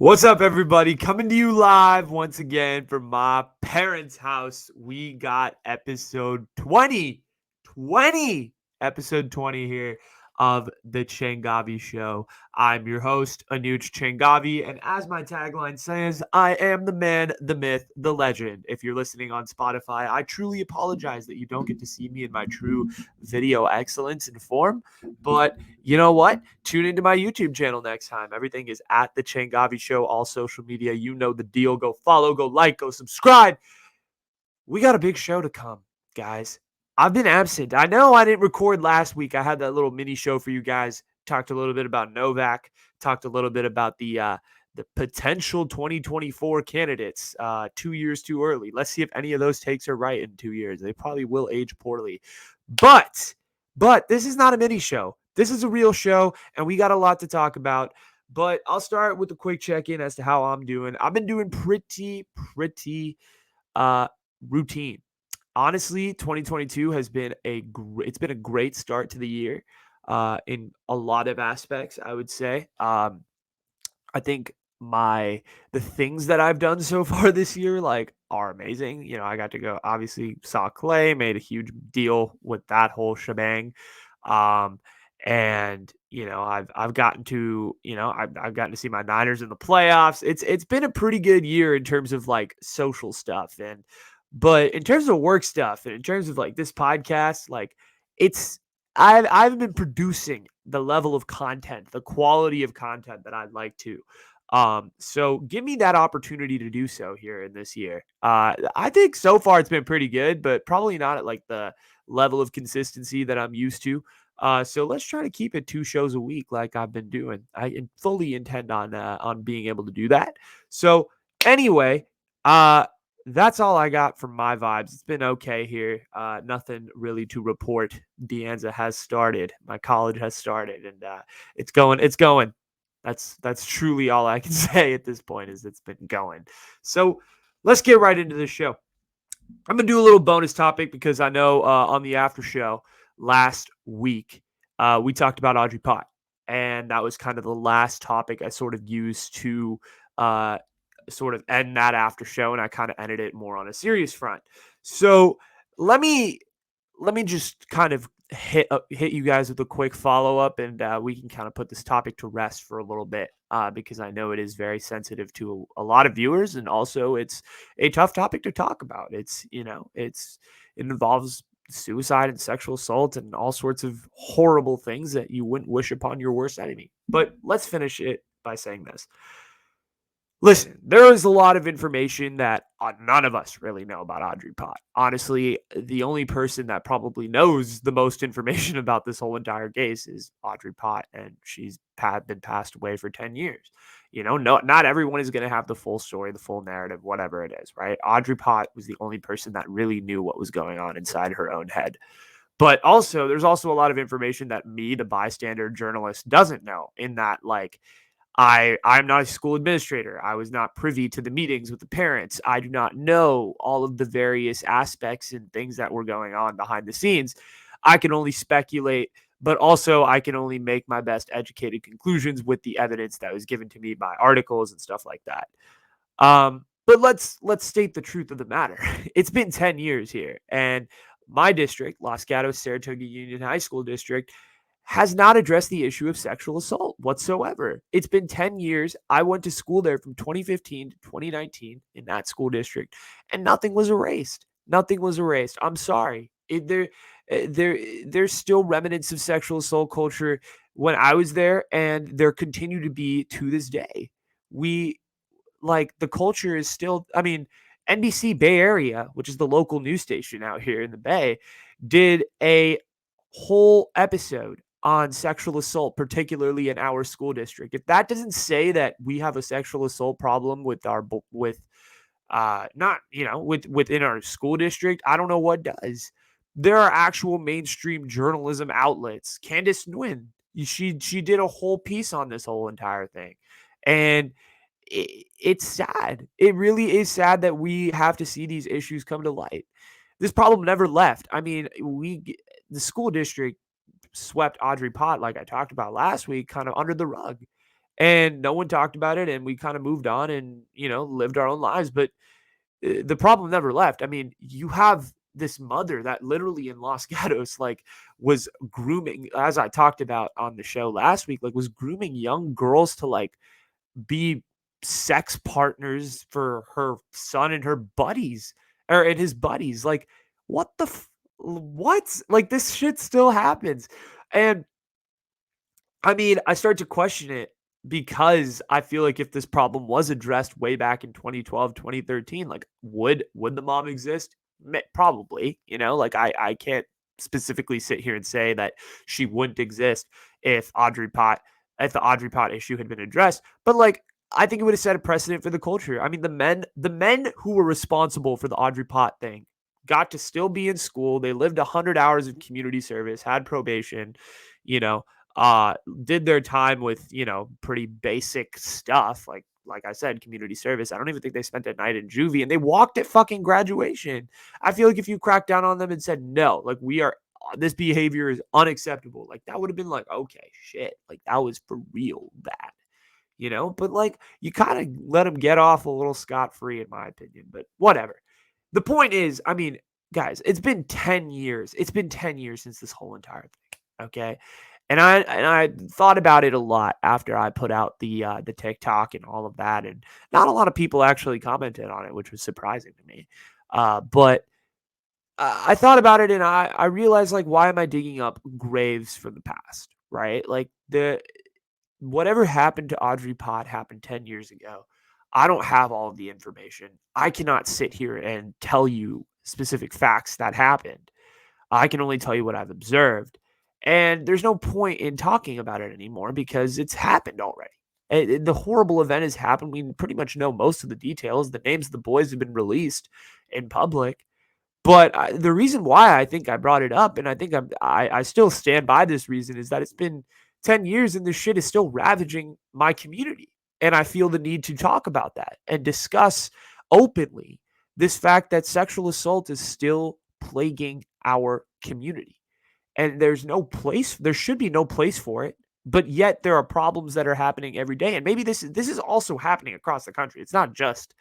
What's up, everybody? Coming to you live once again from my parents' house. We got episode 20, episode 20 here of the Changavi Show. I'm your host, Anuj Changavi, and as my tagline says, I am the man, the myth, the legend. If you're listening on Spotify, I truly apologize that you don't get to see me in my true video excellence and form, but you know what? Tune into my YouTube channel next time. Everything is at the Changavi Show, all social media. You know the deal. Go follow, go like, go subscribe. We got a big show to come, guys. I've been absent. I know I didn't record last week. I had that little mini show for you guys. Talked a little bit about Novak. Talked a little bit about the potential 2024 candidates. 2 years too early. Let's see if any of those takes are right in 2 years. They probably will age poorly. But this is not a mini show. This is a real show, and we got a lot to talk about. But I'll start with a quick check-in as to how I'm doing. I've been doing pretty uh routine. Honestly, 2022 has been it's been a great start to the year in a lot of aspects, I would say. I think the things that I've done so far this year are amazing. I got to go, obviously saw Clay, made a huge deal with that whole shebang. Um and I've gotten to, I've gotten to see my Niners in the playoffs. It's been a pretty good year in terms of like social stuff, and but in terms of work stuff and in terms of like this podcast, it's I haven't been producing the level of content, the quality of content that I'd like to. So give me that opportunity to do so here in this year. I think so far it's been pretty good, but probably not at like the level of consistency that I'm used to. So let's try to keep it 2 shows a week like I've been doing. I fully intend on being able to do that. So anyway, that's all I got from my vibes. It's been okay here. Nothing really to report. Deanza has started. My college has started, and it's going. It's going. That's truly all I can say at this point. Is it's been going. So let's get right into the show. I'm gonna do a little bonus topic because I know on the after show last week we talked about Audrie Pott, and that was kind of the last topic I sort of used to uh, sort of end that after show, and I kind of ended it more on a serious front. So let me just kind of hit you guys with a quick follow up, and we can kind of put this topic to rest for a little bit because I know it is very sensitive to a lot of viewers, and also it's a tough topic to talk about. It involves suicide and sexual assault and all sorts of horrible things that you wouldn't wish upon your worst enemy. But let's finish it by saying this. Listen, there is a lot of information that none of us really know about Audrie Pott. Honestly, the only person that probably knows the most information about this whole entire case is Audrie Pott, and she's been passed away for 10 years. Not everyone is going to have the full story, the full narrative, whatever it is, right? Audrie Pott was the only person that really knew what was going on inside her own head. But also, there's also a lot of information that me, the bystander journalist, doesn't know, in that, I'm not a school administrator. I was not privy to the meetings with the parents. I do not know all of the various aspects and things that were going on behind the scenes. I can only speculate, but also I can only make my best educated conclusions with the evidence that was given to me by articles and stuff like that. But let's state the truth of the matter. It's been 10 years here, and my district, Los Gatos Saratoga Union High School District, has not addressed the issue of sexual assault whatsoever. It's been 10 years. I went to school there from 2015 to 2019 in that school district, and nothing was erased. Nothing was erased. I'm sorry. There's still remnants of sexual assault culture when I was there, and there continue to be to this day. We the culture is still, I mean, NBC Bay Area, which is the local news station out here in the Bay, did a whole episode on sexual assault, particularly in our school district. If that doesn't say that we have a sexual assault problem with not, within our school district, I don't know what does. There are actual mainstream journalism outlets. Candace Nguyen, she did a whole piece on this whole entire thing. And it's sad. It really is sad that we have to see these issues come to light. This problem never left. I mean, the school district swept Audrie Pott, like I talked about last week, kind of under the rug. and no one talked about it, and we kind of moved on and, lived our own lives. But the problem never left. I mean, you have this mother that literally in Los Gatos, like, was grooming, as I talked about on the show last week, like, was grooming young girls to, like, be sex partners for her son and her buddies, or and his buddies. Like, what the what? Like, this shit still happens. And I mean, I start to question it because I feel like if this problem was addressed way back in 2012, 2013, like, would the mom exist? Probably, like, I can't specifically sit here and say that she wouldn't exist if the Audrie Pott issue had been addressed. But, like, I think it would have set a precedent for the culture. I mean, the men who were responsible for the Audrie Pott thing got to still be in school. They lived 100 hours of community service, had probation, you know, uh did their time with, pretty basic stuff, like I said, community service. I don't even think they spent a night in juvie, and they walked at fucking graduation. I feel like if you cracked down on them and said, no, like, we are this behavior is unacceptable, like, that would have been like, okay, shit, like, that was for real bad, but, like, you kind of let them get off a little scot-free, in my opinion. But whatever. The point is, I mean, guys, it's been 10 years. It's been 10 years since this whole entire thing. Okay. And I thought about it a lot after I put out the TikTok and all of that, and not a lot of people actually commented on it, which was surprising to me. But I thought about it, and I realized, like, why am I digging up graves from the past, right? Like, the whatever happened to Audrey Pott happened 10 years ago. I don't have all of the information. I cannot sit here and tell you specific facts that happened. I can only tell you what I've observed. And there's no point in talking about it anymore because it's happened already. The horrible event has happened. We pretty much know most of the details. The names of the boys have been released in public. But the reason why I think I brought it up, and I think I still stand by this reason, is that it's been 10 years and this shit is still ravaging my community. And I feel the need to talk about that and discuss openly this fact that sexual assault is still plaguing our community. And there should be no place for it. But yet there are problems that are happening every day. And maybe this is also happening across the country. It's not just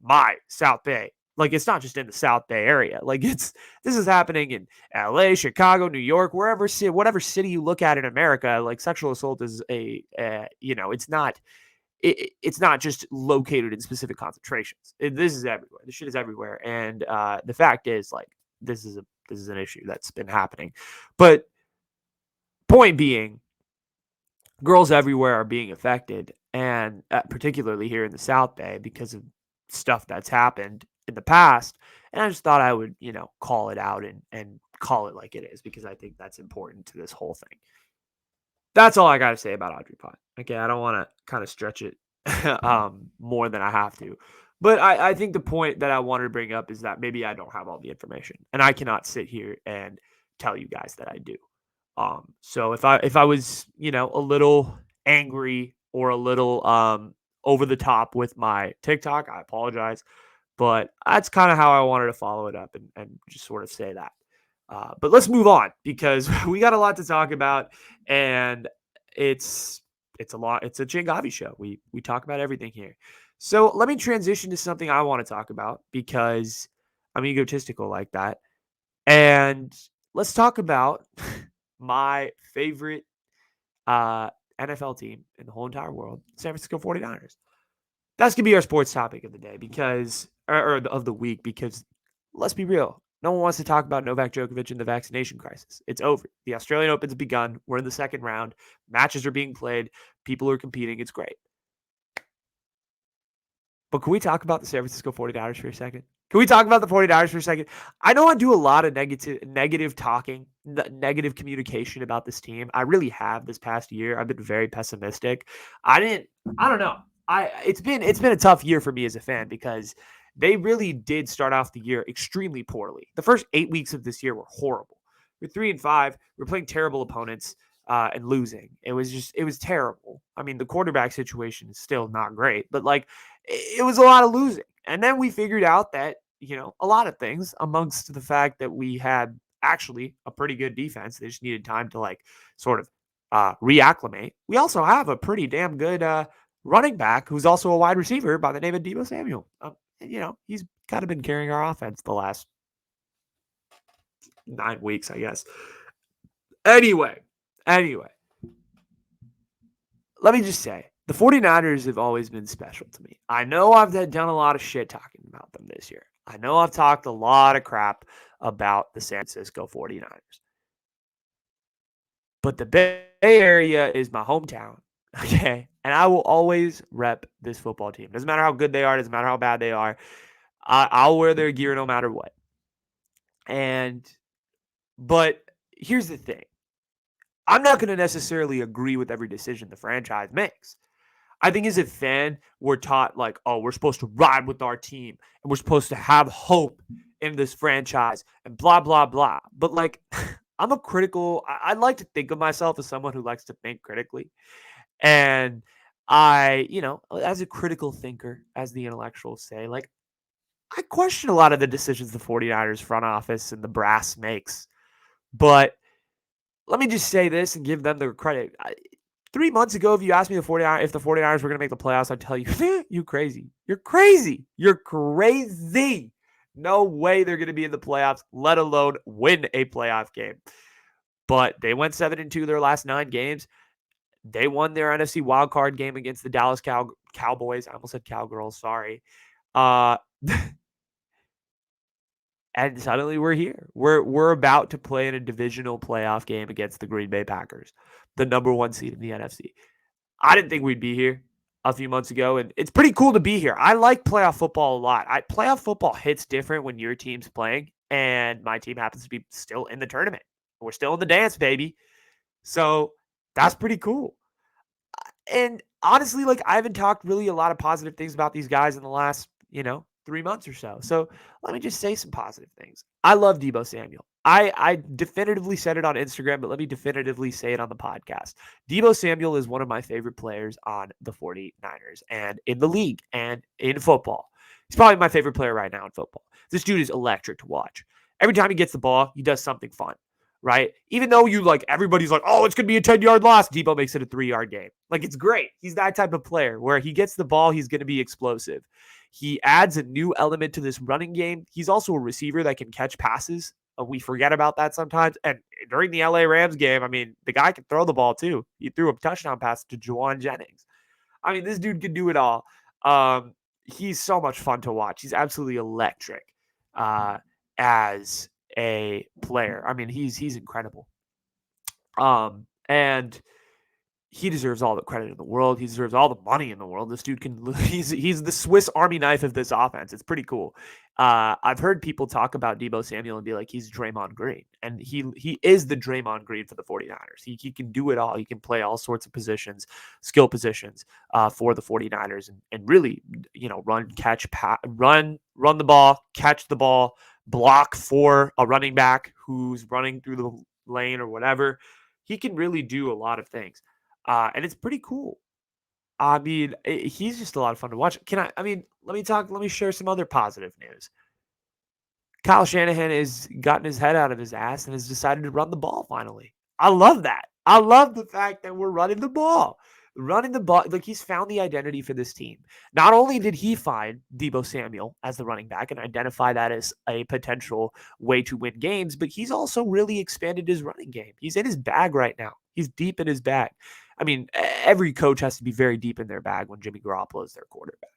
my South Bay. Like, it's not just in the South Bay area. Like, this is happening in LA, Chicago, New York, whatever city you look at in America. Like, sexual assault is it's not just located in specific concentrations. This is everywhere. This shit is everywhere. And the fact is, like, this is an issue that's been happening. But point being, girls everywhere are being affected, and particularly here in the South Bay because of stuff that's happened in the past. And I just thought I would, call it out and call it like it is, because I think that's important to this whole thing. That's all I got to say about Audrey Pott. Okay, I don't want to kind of stretch it more than I have to. But I think the point that I wanted to bring up is that maybe I don't have all the information, and I cannot sit here and tell you guys that I do. So if I was, a little angry or a little over the top with my TikTok, I apologize. But that's kind of how I wanted to follow it up and just sort of say that. But let's move on because we got a lot to talk about, and it's a lot. It's a Changavi show. We talk about everything here. So let me transition to something I want to talk about because I'm egotistical like that. And let's talk about my favorite NFL team in the whole entire world, San Francisco 49ers. That's going to be our sports topic of the day or of the week, because let's be real. No one wants to talk about Novak Djokovic and the vaccination crisis. It's over. The Australian Open's begun. We're in the second round. Matches are being played. People are competing. It's great. But can we talk about the San Francisco 49ers for a second? Can we talk about the 49ers for a second? I know I do a lot of negative talking, negative communication about this team. I really have this past year. I've been very pessimistic. I don't know. It's been a tough year for me as a fan because they really did start off the year extremely poorly. The first 8 weeks of this year were horrible. We're 3-5. We're playing terrible opponents and losing. It was terrible. I mean, the quarterback situation is still not great, but, like, it was a lot of losing. And then we figured out that, a lot of things, amongst the fact that we had actually a pretty good defense. They just needed time to, like, sort of reacclimate. We also have a pretty damn good running back who's also a wide receiver by the name of Deebo Samuel. He's kind of been carrying our offense the last 9 weeks, I guess. Anyway, let me just say, the 49ers have always been special to me. I know I've done a lot of shit talking about them this year. I know I've talked a lot of crap about the San Francisco 49ers. But the Bay Area is my hometown, okay? And I will always rep this football team. Doesn't matter how good they are, doesn't matter how bad they are. I'll wear their gear no matter what. But here's the thing. I'm not going to necessarily agree with every decision the franchise makes. I think as a fan, we're taught like, oh, we're supposed to ride with our team and we're supposed to have hope in this franchise and blah, blah, blah. But like, I'm a critical, I like to think of myself as someone who likes to think critically. And as a critical thinker, as the intellectuals say, like, I question a lot of the decisions the 49ers front office and the brass makes. But let me just say this and give them their credit. 3 months ago, if you asked me if the 49ers were going to make the playoffs, I'd tell you, you crazy. You're crazy. You're crazy. No way they're going to be in the playoffs, let alone win a playoff game. But they went 7-2 their last 9 games. They won their NFC wildcard game against the Dallas Cowboys. I almost said Cowgirls. Sorry. And suddenly we're here. We're about to play in a divisional playoff game against the Green Bay Packers, the number 1 seed in the NFC. I didn't think we'd be here a few months ago, and it's pretty cool to be here. I like playoff football a lot. Playoff football hits different when your team's playing, and my team happens to be still in the tournament. We're still in the dance, baby. So that's pretty cool. And honestly, like, I haven't talked really a lot of positive things about these guys in the last, 3 months or so. So let me just say some positive things. I love Deebo Samuel. I definitively said it on Instagram, but let me definitively say it on the podcast. Deebo Samuel is one of my favorite players on the 49ers and in the league and in football. He's probably my favorite player right now in football. This dude is electric to watch. Every time he gets the ball, he does something fun, right? Even though everybody's like, oh, it's going to be a 10-yard loss. Deebo makes it a 3-yard game. Like, it's great. He's that type of player where he gets the ball, he's going to be explosive. He adds a new element to this running game. He's also a receiver that can catch passes. We forget about that sometimes. And during the LA Rams game, I mean, the guy can throw the ball too. He threw a touchdown pass to Juwan Jennings. I mean, this dude can do it all. He's so much fun to watch. He's absolutely electric as a player. I mean, he's incredible. And he deserves all the credit in the world. He deserves all the money in the world. This dude he's the Swiss Army knife of this offense. It's pretty cool. I've heard people talk about Deebo Samuel and be like, he's Draymond Green. And he is the Draymond Green for the 49ers. He can do it all. He can play all sorts of positions, skill positions for the 49ers and really, run, catch, run the ball, catch the ball, block for a running back who's running through the lane or whatever. He can really do a lot of things. And it's pretty cool. I mean, he's just a lot of fun to watch. Let me share some other positive news. Kyle Shanahan has gotten his head out of his ass and has decided to run the ball finally. I love that. I love the fact that we're running the ball. Running the ball, like, he's found the identity for this team. Not only did he find Deebo Samuel as the running back and identify that as a potential way to win games, but he's also really expanded his running game. He's in his bag right now. He's deep in his bag. I mean, every coach has to be very deep in their bag when Jimmy Garoppolo is their quarterback.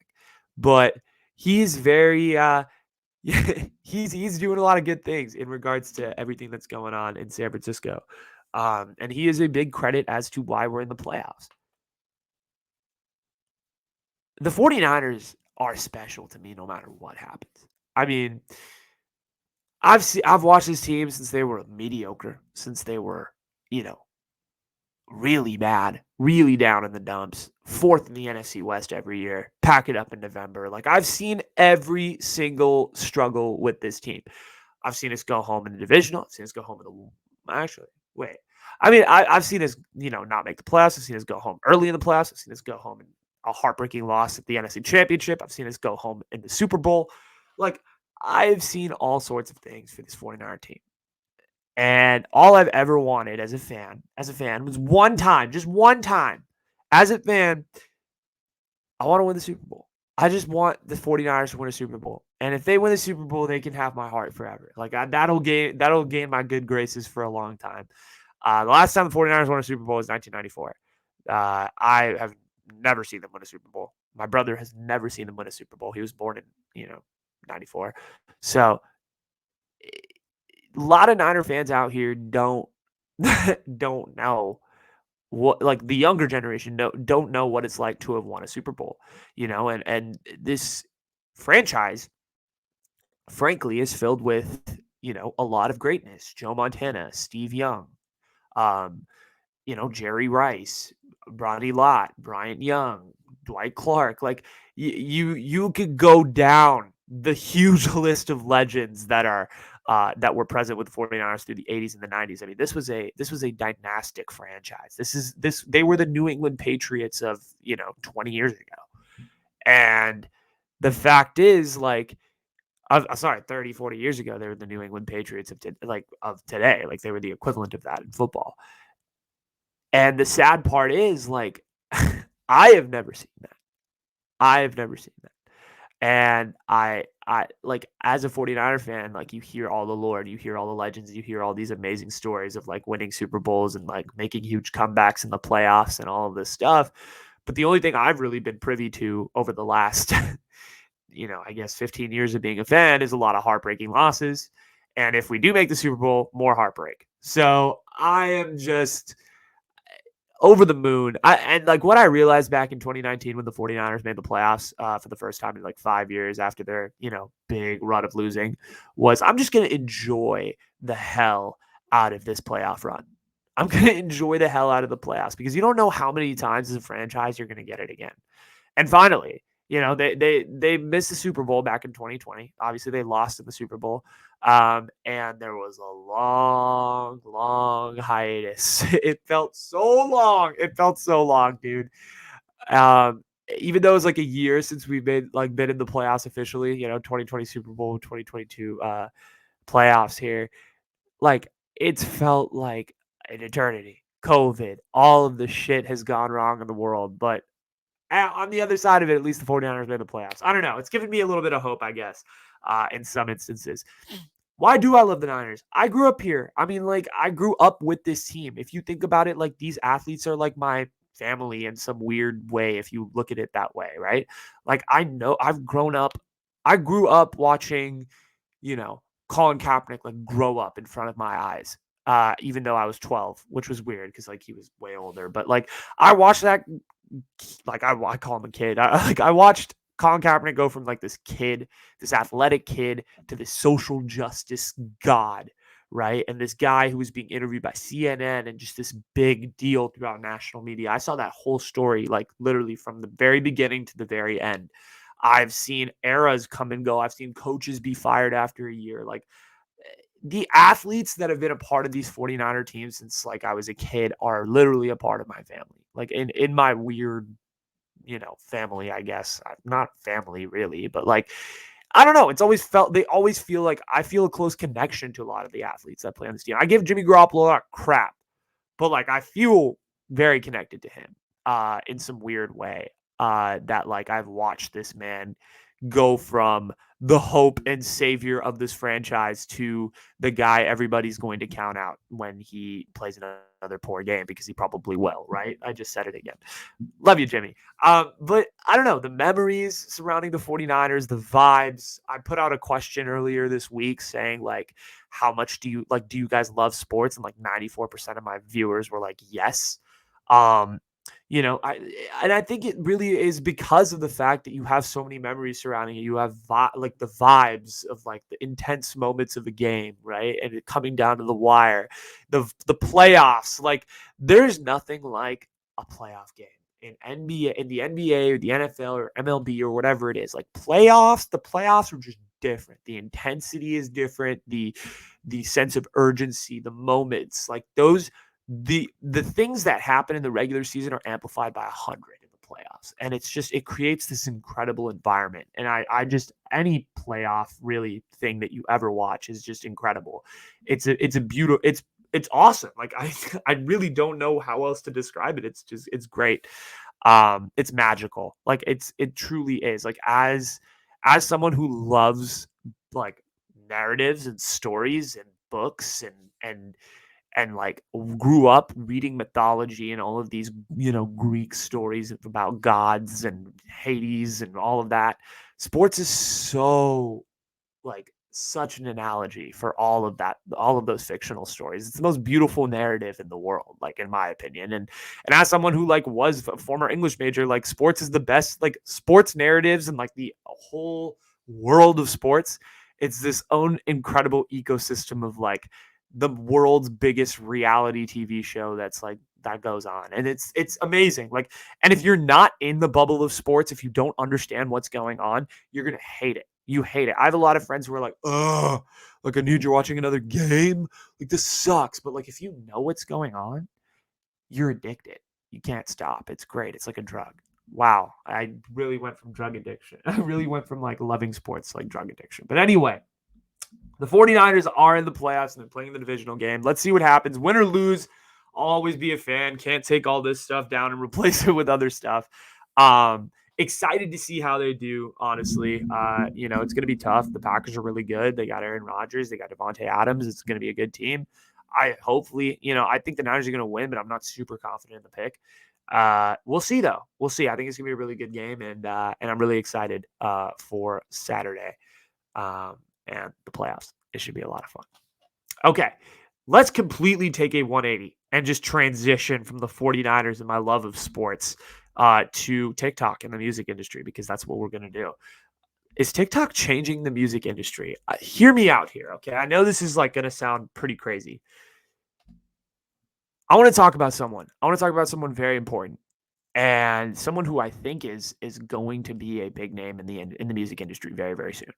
But he's very he's doing a lot of good things in regards to everything that's going on in San Francisco. And he is a big credit as to why we're in the playoffs. The 49ers are special to me no matter what happens. I mean, I've watched this team since they were mediocre, since they were, really bad, really down in the dumps, 4th in the NFC West every year, pack it up in November. Like, I've seen every single struggle with this team. I've seen us go home in the divisional. I've seen us go home in the, actually, wait. I mean, I've seen us, not make the playoffs. I've seen us go home early in the playoffs. I've seen us go home in a heartbreaking loss at the NFC Championship. I've seen us go home in the Super Bowl. Like, I've seen all sorts of things for this 49er team. And all I've ever wanted as a fan was one time, just one time. As a fan, I want to win the Super Bowl. I just want the 49ers to win a Super Bowl. And if they win the Super Bowl, they can have my heart forever. Like that'll gain my good graces for a long time. The last time the 49ers won a Super Bowl was 1994. I have never seen them win a Super Bowl. My brother has never seen them win a Super Bowl. He was born in, 94. So a lot of Niner fans out here don't don't know what, like, the younger generation don't know what it's like to have won a Super Bowl, and this franchise, frankly, is filled with, a lot of greatness. Joe Montana, Steve Young, um, Jerry Rice, Bronny Lott, Bryant Young, Dwight Clark. Like you could go down the huge list of legends that were present with the 49ers through the 80s and the 90s. I mean, this was a dynastic franchise. They were the New England Patriots of, 20 years ago. And the fact is, like, sorry, 30, 40 years ago, they were the New England Patriots of today. Like, they were the equivalent of that in football. And the sad part is, like, I have never seen that. I have never seen that. And I like, as a 49er fan, like, you hear all the lore, you hear all the legends, you hear all these amazing stories of, like, winning Super Bowls and, like, making huge comebacks in the playoffs and all of this stuff. But the only thing I've really been privy to over the last, I guess 15 years of being a fan is a lot of heartbreaking losses. And if we do make the Super Bowl, more heartbreak. So I am just over the moon. And like, what I realized back in 2019 when the 49ers made the playoffs for the first time in like 5 years after their, big run of losing, was I'm just going to enjoy the hell out of this playoff run. I'm going to enjoy the hell out of the playoffs because you don't know how many times as a franchise you're going to get it again. And finally, they missed the Super Bowl back in 2020. Obviously, they lost in the Super Bowl. And there was a long, long hiatus. It felt so long. It felt so long, dude. Um, Even though it was like a year since we've been in the playoffs officially, 2020 Super Bowl, 2022 playoffs here. Like, it's felt like an eternity. COVID, all of the shit has gone wrong in the world, but on the other side of it, at least the 49ers made the playoffs. I don't know. It's given me a little bit of hope, I guess, in some instances. Why do I love the Niners? I grew up here. I mean, like, I grew up with this team. If you think about it, like, these athletes are like my family in some weird way, if you look at it that way, right? Like, I grew up watching, Colin Kaepernick, like, grow up in front of my eyes. Even though I was 12, which was weird because, like, he was way older. But, like, I watched that, like, I call him a kid. I watched Colin Kaepernick go from, like, this kid, this athletic kid, to this social justice god, right? And this guy who was being interviewed by CNN and just this big deal throughout national media. I saw that whole story, like, literally from the very beginning to the very end. I've seen eras come and go. I've seen coaches be fired after a year. Like, the athletes that have been a part of these 49er teams since, like, I was a kid are literally a part of my family. Like, in my weird, family, I guess. Not family really, but, like, I don't know. They always feel like I feel a close connection to a lot of the athletes that play on this team. I give Jimmy Garoppolo a lot of crap, but, like, I feel very connected to him in some weird way. That, like, I've watched this man go from the hope and savior of this franchise to the guy everybody's going to count out when he plays another poor game, because he probably will, right? I just said it again. Love you, Jimmy. But I don't know, the memories surrounding the 49ers, the vibes. I put out a question earlier this week saying, like, how much do you guys love sports? And like 94% of my viewers were like, yes. I think it really is because of the fact that you have so many memories surrounding it. You have like the vibes of, like, the intense moments of a game, right? And it coming down to the wire, the playoffs. Like, there's nothing like a playoff game in the NBA or the NFL or MLB or whatever it is. Like, the playoffs are just different. The intensity is different. The sense of urgency, the moments, like those. The things that happen in the regular season are amplified by 100 in the playoffs. And it creates this incredible environment. And I just, any playoff really thing that you ever watch is just incredible. It's a beautiful, it's awesome. Like I really don't know how else to describe it. It's great. It's magical. Like it truly is. Like as someone who loves like narratives and stories and books and like grew up reading mythology and all of these, Greek stories about gods and Hades and all of that. Sports is so like such an analogy for all of that, all of those fictional stories. It's the most beautiful narrative in the world, like in my opinion. And as someone who like was a former English major, like sports is the best, like sports narratives and like the whole world of sports. It's this own incredible ecosystem of like the world's biggest reality TV show that's like that goes on. And it's amazing. Like, and if you're not in the bubble of sports, if you don't understand what's going on, you're gonna hate it. You hate it. I have a lot of friends who are like, "Oh, like I need you're watching another game. Like this sucks." But like if you know what's going on, you're addicted. You can't stop. It's great. It's like a drug. Wow. I really went from drug addiction. I really went from like loving sports to like drug addiction. But anyway, the 49ers are in the playoffs and they're playing the divisional game. Let's see what happens. Win or lose, I'll always be a fan. Can't take all this stuff down and replace it with other stuff. Excited to see how they do, honestly. It's going to be tough. The Packers are really good. They got Aaron Rodgers. They got Devontae Adams. It's going to be a good team. I think the Niners are going to win, but I'm not super confident in the pick. We'll see, though. We'll see. I think it's going to be a really good game, and I'm really excited for Saturday and the playoffs. It should be a lot of fun. Okay, let's completely take a 180 and just transition from the 49ers and my love of sports to TikTok and the music industry, because that's what we're going to do. Is TikTok changing the music industry? Hear me out here, okay? I know this is like going to sound pretty crazy. I want to talk about someone. I want to talk about someone very important and someone who I think is going to be a big name in the music industry very, very soon.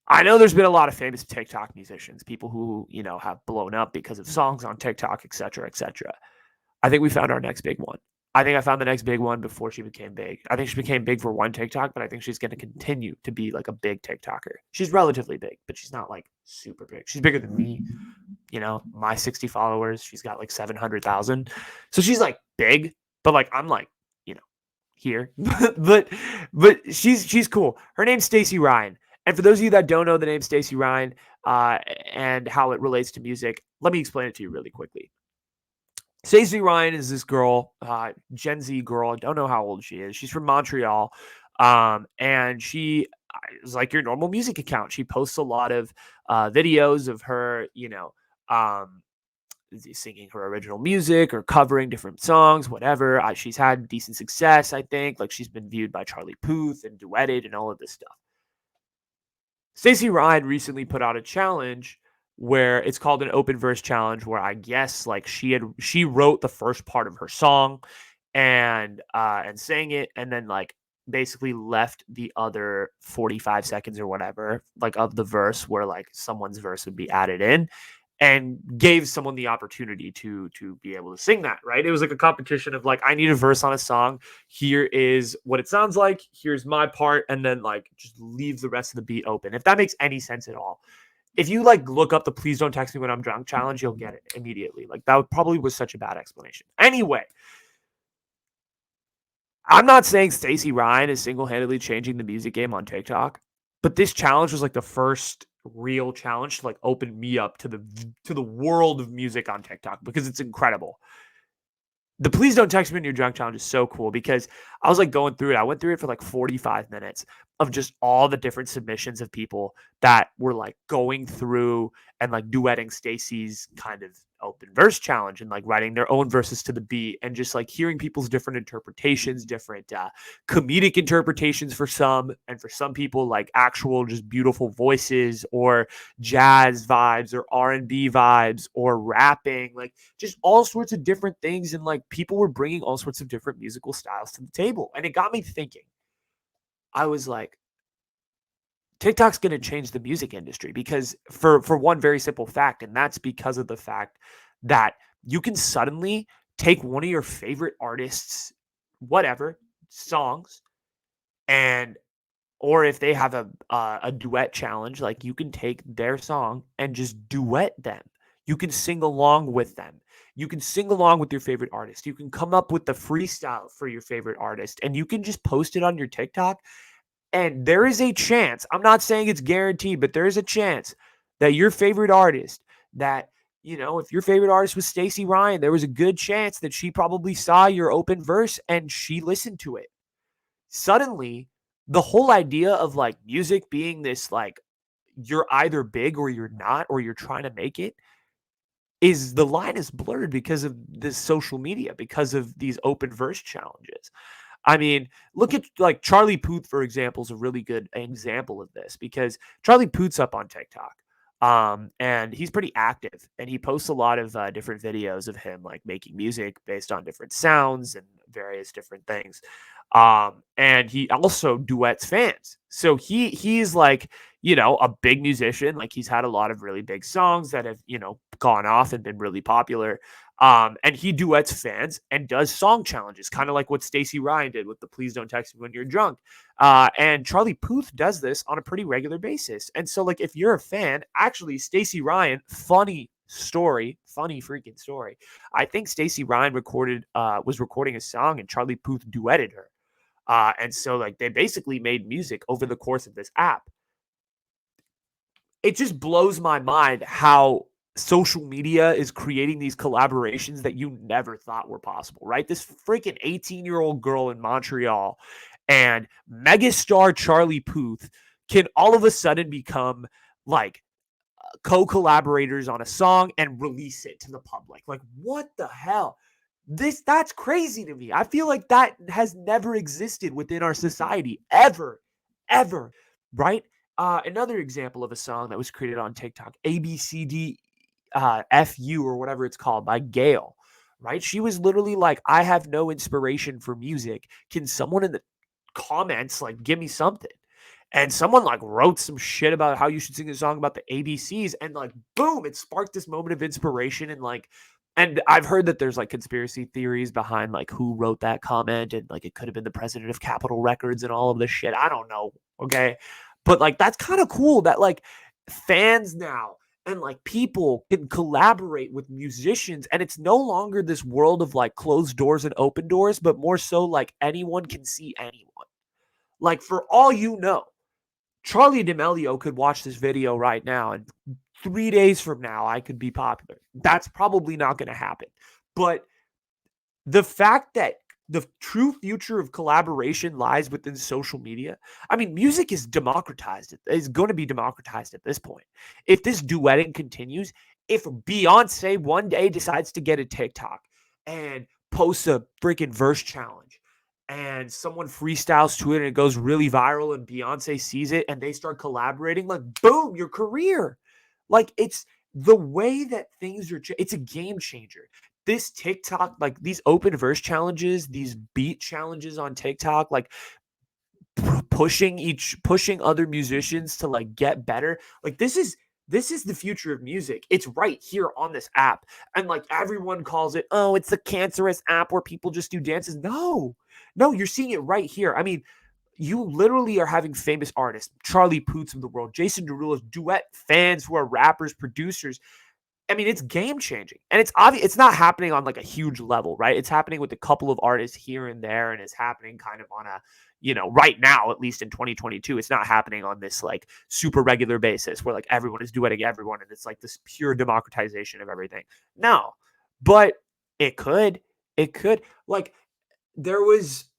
I know there's been a lot of famous TikTok musicians, people who, have blown up because of songs on TikTok, et cetera, et cetera. I think we found our next big one. I think I found the next big one before she became big. I think she became big for one TikTok, but I think she's going to continue to be like a big TikToker. She's relatively big, but she's not like super big. She's bigger than me. My 60 followers, she's got like 700,000. So she's like big, but like I'm like, here. but she's cool. Her name's Stacey Ryan. And for those of you that don't know the name Stacey Ryan and how it relates to music, let me explain it to you really quickly. Stacey Ryan is this girl, Gen Z girl. I don't know how old she is. She's from Montreal. And she is like your normal music account. She posts a lot of videos of her, singing her original music or covering different songs, whatever. She's had decent success, I think. Like she's been viewed by Charlie Puth and duetted and all of this stuff. Stacey Ryan recently put out a challenge where it's called an open verse challenge, where I guess like she wrote the first part of her song and sang it, and then like basically left the other 45 seconds or whatever like of the verse where like someone's verse would be added in, and gave someone the opportunity to be able to sing that, right? It was like a competition of like, I need a verse on a song. Here is what it sounds like. Here's my part. And then like, just leave the rest of the beat open. If that makes any sense at all. If you like look up the Please Don't Text Me When I'm Drunk challenge, you'll get it immediately. Like that probably was such a bad explanation. Anyway, I'm not saying Stacey Ryan is single-handedly changing the music game on TikTok, but this challenge was like the first real challenge to like open me up to the world of music on TikTok, because it's incredible. The Please Don't Text Me When You're Drunk challenge is so cool because I was like going through it. I went through it for like 45 minutes of just all the different submissions of people that were like going through and like duetting Stacey's kind of open verse challenge and like writing their own verses to the beat, and just like hearing people's different interpretations, different comedic interpretations for some, and for some people like actual just beautiful voices or jazz vibes or R&B vibes or rapping, like just all sorts of different things. And like people were bringing all sorts of different musical styles to the table. And it got me thinking. I was like, TikTok's going to change the music industry, because for one very simple fact, and that's because of the fact that you can suddenly take one of your favorite artists whatever songs, and or if they have a duet challenge, like you can take their song and just duet them. You can sing along with them. You can sing along with your favorite artist. You can come up with the freestyle for your favorite artist, and you can just post it on your TikTok. And there is a chance, I'm not saying it's guaranteed, but there is a chance that your favorite artist, that, if your favorite artist was Stacey Ryan, there was a good chance that she probably saw your open verse and she listened to it. Suddenly, the whole idea of like music being this like you're either big or you're not, or you're trying to make it, is the line is blurred because of this social media, because of these open verse challenges. I mean, look at like Charlie Puth, for example, is a really good example of this, because Charlie Puth's up on TikTok. And he's pretty active, and he posts a lot of different videos of him like making music based on different sounds and various different things. And he also duets fans. So he's like, a big musician. Like he's had a lot of really big songs that have, gone off and been really popular. And he duets fans and does song challenges, kind of like what Stacey Ryan did with the "Please Don't Text Me When You're Drunk." And Charlie Puth does this on a pretty regular basis. And so, like, if you're a fan, actually, Stacey Ryan, funny freaking story. I think Stacey Ryan was recording a song, and Charlie Puth duetted her. And so, like, they basically made music over the course of this app. It just blows my mind how social media is creating these collaborations that you never thought were possible, right? This freaking 18-year-old girl in Montreal and megastar Charlie Puth can all of a sudden become like co-collaborators on a song and release it to the public. Like, what the hell? That's crazy to me. I feel like that has never existed within our society ever, ever, right? Another example of a song that was created on TikTok, ABCD FU or whatever it's called, by Gail, right? She was literally like, I have no inspiration for music. Can someone in the comments like give me something? And someone like wrote some shit about how you should sing a song about the ABCs, and like boom, it sparked this moment of inspiration. And I've heard that there's like conspiracy theories behind like who wrote that comment, and like it could have been the president of Capitol Records and all of this shit. I don't know. Okay. But like that's kind of cool that like fans now and like people can collaborate with musicians, and it's no longer this world of like closed doors and open doors, but more so like anyone can see anyone. Like, for all you know, Charlie D'Amelio could watch this video right now, and 3 days from now, I could be popular. That's probably not going to happen. But the fact that the true future of collaboration lies within social media. I mean, music is democratized. It's going to be democratized at this point. If this duetting continues, if Beyonce one day decides to get a TikTok and posts a freaking verse challenge, and someone freestyles to it and it goes really viral and Beyonce sees it and they start collaborating, like, boom, your career. Like, it's the way that things are, it's a game changer. This TikTok, like these open verse challenges, these beat challenges on TikTok, like pushing other musicians to like get better. Like this is the future of music. It's right here on this app. And like everyone calls it, oh, it's the cancerous app where people just do dances. No, you're seeing it right here. I mean, you literally are having famous artists, Charlie Puths of the world, Jason Derulo's, duet fans who are rappers, producers. I mean, it's game changing, and it's obvious. It's not happening on like a huge level, right? It's happening with a couple of artists here and there, and it's happening kind of on a, right now, at least in 2022, it's not happening on this like super regular basis where like everyone is duetting everyone, and it's like this pure democratization of everything. No, but it could, like there was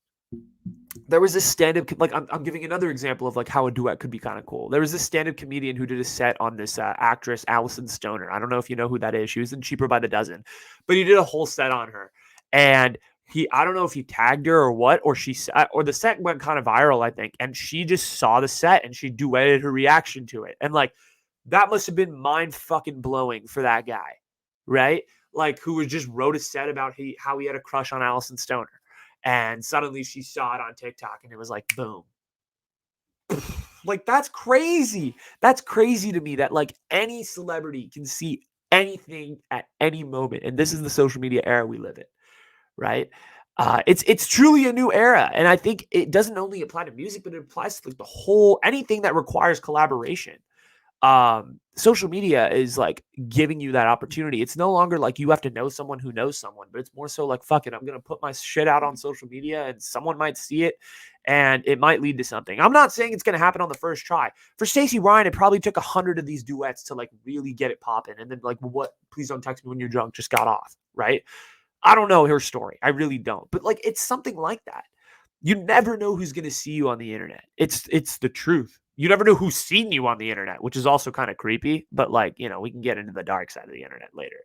this stand-up, like I'm giving another example of like how a duet could be kind of cool. There was this stand-up comedian who did a set on this actress Allison Stoner. I don't know if you know who that is. She was in Cheaper by the Dozen, but he did a whole set on her, and I don't know if he tagged her or what, or or the set went kind of viral, I think, and she just saw the set and she duetted her reaction to it, and like that must have been mind fucking blowing for that guy, right? Like who was just wrote a set about how he had a crush on Allison Stoner. And suddenly she saw it on TikTok and it was like, boom. Like, that's crazy. That's crazy to me that like any celebrity can see anything at any moment. And this is the social media era we live in, right? It's truly a new era, and I think it doesn't only apply to music, but it applies to like the whole anything that requires collaboration. Social media is like giving you that opportunity. It's no longer like you have to know someone who knows someone, but it's more so like, fuck it, I'm gonna put my shit out on social media and someone might see it and it might lead to something. I'm not saying it's gonna happen on the first try. For Stacey Ryan, it probably took 100 of these duets to like really get it popping. And then like, what, please don't text me when you're drunk, just got off, right? I don't know her story. I really don't. But like it's something like that. You never know who's going to see you on the internet. It's the truth. You never know who's seen you on the internet, which is also kind of creepy, but like, we can get into the dark side of the internet later.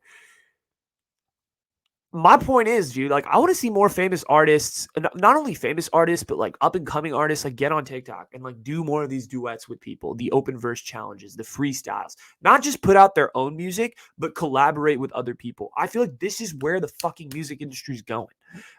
My point is, dude, like I want to see more famous artists, not only famous artists, but like up and coming artists, like get on TikTok and like do more of these duets with people, the open verse challenges, the freestyles, not just put out their own music, but collaborate with other people. I feel like this is where the fucking music industry is going,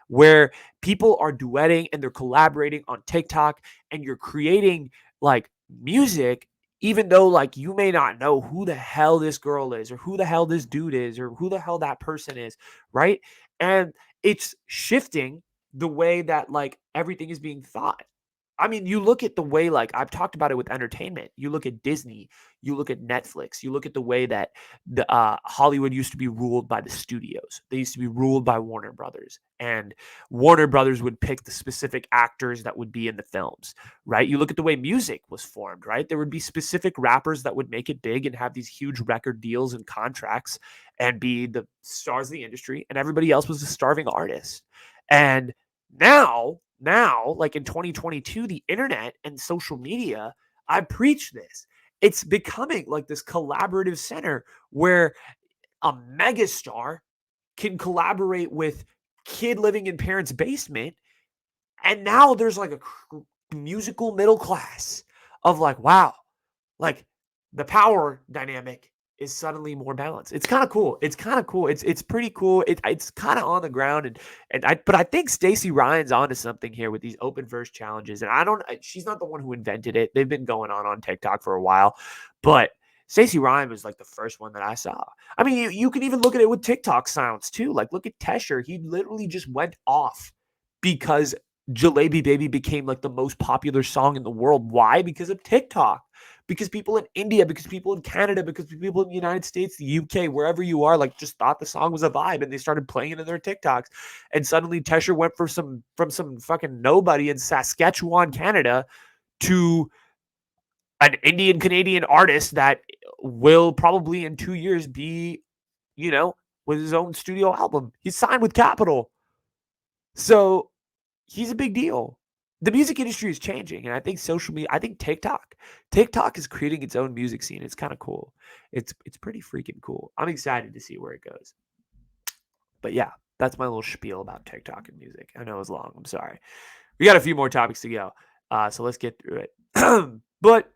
where people are duetting and they're collaborating on TikTok and you're creating like music even though like you may not know who the hell this girl is or who the hell this dude is or who the hell that person is, right? And it's shifting the way that like everything is being thought. I mean, you look at the way, like I've talked about it with entertainment. You look at Disney, you look at Netflix, you look at the way that the Hollywood used to be ruled by the studios. They used to be ruled by Warner Brothers, and Warner Brothers would pick the specific actors that would be in the films, right? You look at the way music was formed, right? There would be specific rappers that would make it big and have these huge record deals and contracts and be the stars of the industry, and everybody else was a starving artist. And now, like in 2022, the internet and social media, I preach this. It's becoming like this collaborative center where a megastar can collaborate with kid living in parents' basement. And now there's like a musical middle class of like, wow, like the power dynamic is suddenly more balanced. It's kind of cool. It's kind of cool. It's pretty cool. It's kind of on the ground but I think Stacey Ryan's onto something here with these open verse challenges. And she's not the one who invented it. They've been going on TikTok for a while, but Stacey Ryan was like the first one that I saw. I mean, you can even look at it with TikTok sounds too. Like look at Tesher. He literally just went off because Jalebi Baby became like the most popular song in the world. Why? Because of TikTok. Because people in India, because people in Canada, because people in the United States, the UK, wherever you are, like just thought the song was a vibe and they started playing it in their TikToks. And suddenly Tesher went from some fucking nobody in Saskatchewan, Canada to an Indian Canadian artist that will probably in 2 years be, with his own studio album. He's signed with Capitol. So he's a big deal. The music industry is changing, and I think social media, I think TikTok is creating its own music scene. It's kind of cool. It's pretty freaking cool. I'm excited to see where it goes. But yeah, that's my little spiel about TikTok and music. I know it was long. I'm sorry. We got a few more topics to go, so let's get through it. But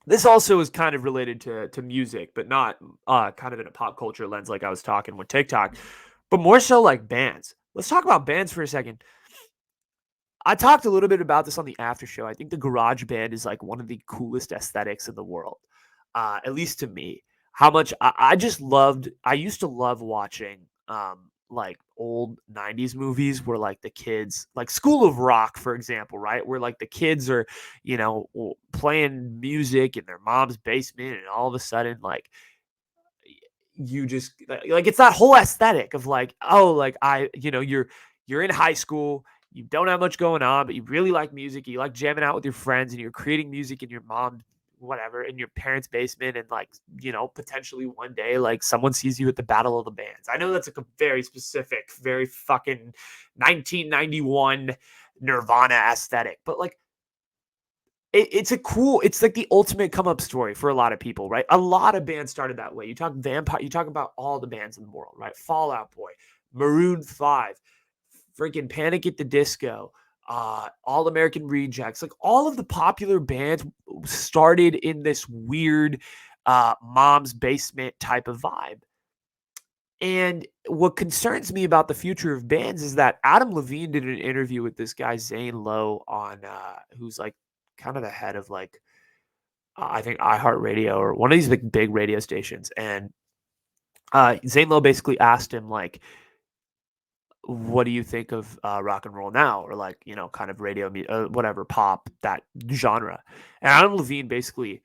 this also is kind of related to music, but not kind of in a pop culture lens like I was talking with TikTok, but more so like bands. Let's talk about bands for a second. I talked a little bit about this on the after show. I think the garage band is like one of the coolest aesthetics in the world, at least to me. How much I used to love watching like old 90s movies where like the kids, like School of Rock, for example, right? Where like the kids are, playing music in their mom's basement and all of a sudden, like, you just like it's that whole aesthetic of like, oh, like you're in high school, you don't have much going on, but you really like music, you like jamming out with your friends, and you're creating music in your mom, whatever, in your parents' basement, and like, potentially one day like someone sees you at the Battle of the Bands. I know that's like a very specific, very fucking 1991 Nirvana aesthetic, but like it's like the ultimate come up story for a lot of people, right? A lot of bands started that way. You talk Vampire, you talk about all the bands in the world, right? Fall Out Boy, Maroon 5, freaking Panic at the Disco, All American Rejects. Like all of the popular bands started in this weird mom's basement type of vibe. And what concerns me about the future of bands is that Adam Levine did an interview with this guy Zane Lowe on who's like kind of the head of like I think iHeartRadio or one of these big radio stations, and Zane Lowe basically asked him like, what do you think of rock and roll now, or like, kind of whatever, pop, that genre? And Adam Levine basically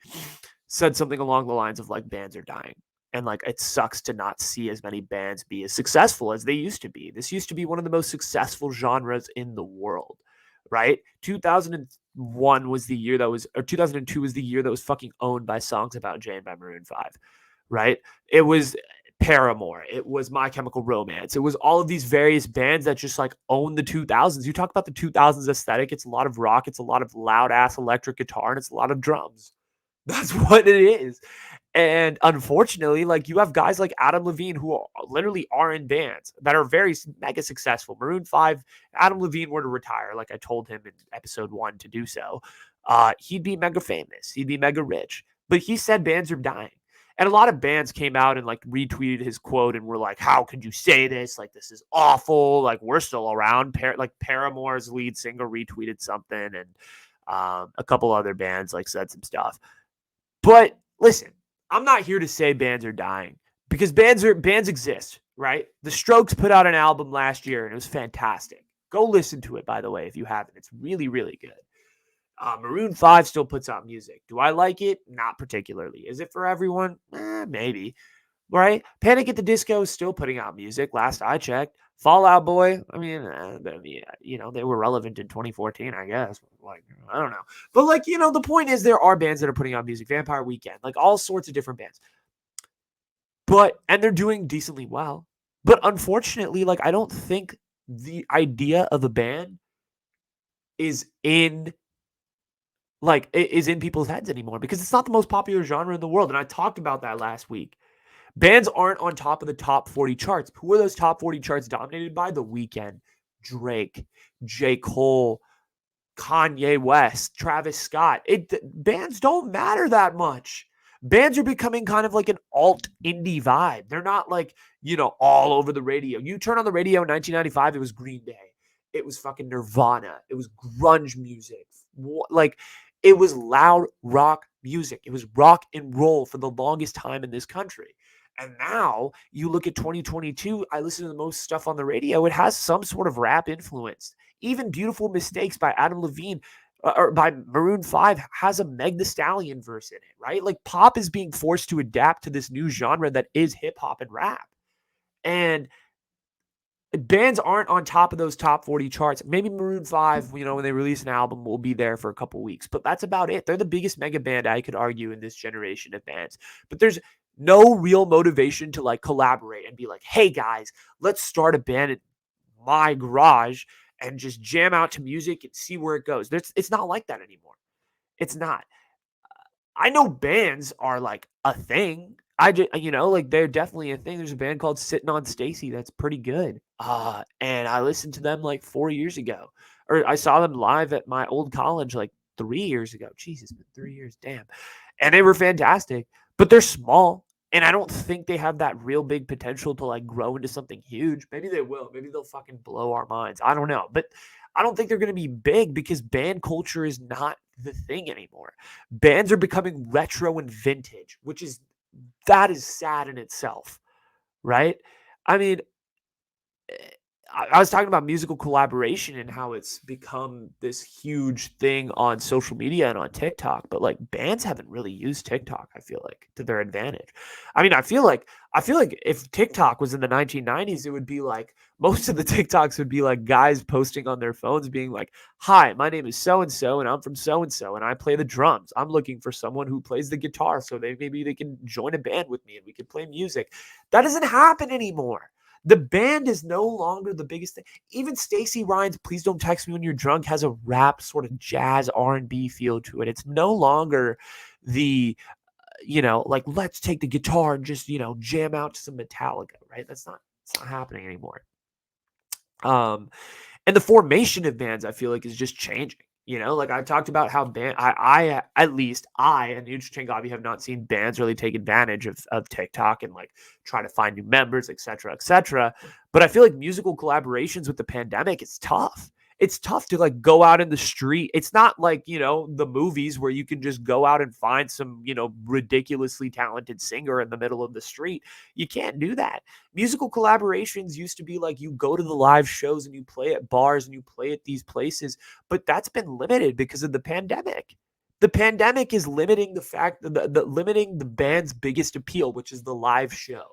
said something along the lines of like bands are dying, and like it sucks to not see as many bands be as successful as they used to be. This used to be one of the most successful genres in the world, right? 2001 was the year that was, or 2002 was the year that was fucking owned by Songs About Jane by Maroon 5, right? It was Paramore, it was My Chemical Romance, it was all of these various bands that just like own the 2000s. You talk about the 2000s aesthetic, it's a lot of rock, it's a lot of loud ass electric guitar, and it's a lot of drums. That's what it is. And unfortunately, like, you have guys like Adam Levine who literally are in bands that are very mega successful. Maroon 5, Adam Levine were to retire, like I told him in episode 1 to do so, he'd be mega famous. He'd be mega rich. But he said bands are dying. And a lot of bands came out and like retweeted his quote and were like, how could you say this? Like, this is awful. Like, we're still around. Like Paramore's lead singer retweeted something, and a couple other bands like said some stuff. But listen, I'm not here to say bands are dying, because bands exist, right? The Strokes put out an album last year and it was fantastic. Go listen to it, by the way, if you haven't. It's really, really good. Maroon 5 still puts out music. Do I like it? Not particularly. Is it for everyone? Maybe. Right? Panic at the Disco is still putting out music. Last I checked. Fall Out Boy, I mean, they were relevant in 2014, I guess. Like, I don't know. But like, the point is there are bands that are putting out music. Vampire Weekend, like all sorts of different bands. And they're doing decently well. But unfortunately, like, I don't think the idea of a band is in people's heads anymore, because it's not the most popular genre in the world. And I talked about that last week. Bands aren't on top of the top 40 charts. Who are those top 40 charts dominated by? The Weeknd, Drake, J. Cole, Kanye West, Travis Scott. Bands don't matter that much. Bands are becoming kind of like an alt indie vibe. They're not like, all over the radio. You turn on the radio in 1995, it was Green Day. It was fucking Nirvana. It was grunge music. Like, it was loud rock music. It was rock and roll for the longest time in this country. And now you look at 2022, I listen to the most stuff on the radio. It has some sort of rap influence. Even Beautiful Mistakes by Adam Levine or by Maroon 5 has a Meg Thee Stallion verse in it, right? Like, pop is being forced to adapt to this new genre that is hip hop and rap. And bands aren't on top of those top 40 charts. Maybe Maroon 5, when they release an album, will be there for a couple weeks, but that's about it. They're the biggest mega band, I could argue, in this generation of bands. But there's no real motivation to like collaborate and be like, hey guys, let's start a band in my garage and just jam out to music and see where it goes. It's not like that anymore. It's not. I know bands are like a thing. Like, they're definitely a thing. There's a band called Sitting on Stacey that's pretty good. And I listened to them like 4 years ago, or I saw them live at my old college like 3 years ago. Jesus, it's been 3 years, damn. And they were fantastic, but they're small, and I don't think they have that real big potential to like grow into something huge. Maybe they will. Maybe they'll fucking blow our minds. I don't know, but I don't think they're going to be big, because band culture is not the thing anymore. Bands are becoming retro and vintage, that is sad in itself, right? I mean, I was talking about musical collaboration and how it's become this huge thing on social media and on TikTok, but like, bands haven't really used TikTok, I feel like, to their advantage. I mean, I feel like if TikTok was in the 1990s, it would be like, most of the TikToks would be like guys posting on their phones being like, hi, my name is so-and-so and I'm from so-and-so and I play the drums. I'm looking for someone who plays the guitar, so maybe they can join a band with me and we can play music. That doesn't happen anymore. The band is no longer the biggest thing. Even Stacey Ryan's Please Don't Text Me When You're Drunk has a rap sort of jazz R&B feel to it. It's no longer the, like, let's take the guitar and just, jam out to some Metallica, right? It's not happening anymore. And the formation of bands, I feel like, is just changing. Like I talked about how at least I and Huge Changavi have not seen bands really take advantage of TikTok and like try to find new members, et cetera, et cetera. But I feel like musical collaborations with the pandemic is tough. it's tough to like go out in the street. It's not like, the movies where you can just go out and find some, ridiculously talented singer in the middle of the street. You can't do that. Musical collaborations used to be like you go to the live shows and you play at bars and you play at these places, but that's been limited because of the pandemic. The pandemic is limiting the fact that limiting the band's biggest appeal, which is the live show.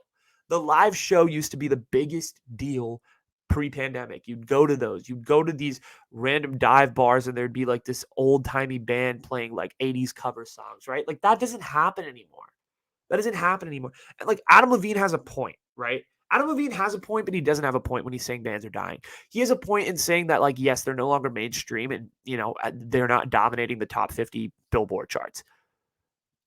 The live show used to be the biggest deal pre-pandemic. You'd go to those. You'd go to these random dive bars and there'd be like this old-timey band playing like 80s cover songs, right? Like that doesn't happen anymore. That doesn't happen anymore. And like Adam Levine has a point, right? Adam Levine has a point, but he doesn't have a point when he's saying bands are dying. He has a point in saying that, like, yes, they're no longer mainstream and, they're not dominating the top 50 Billboard charts.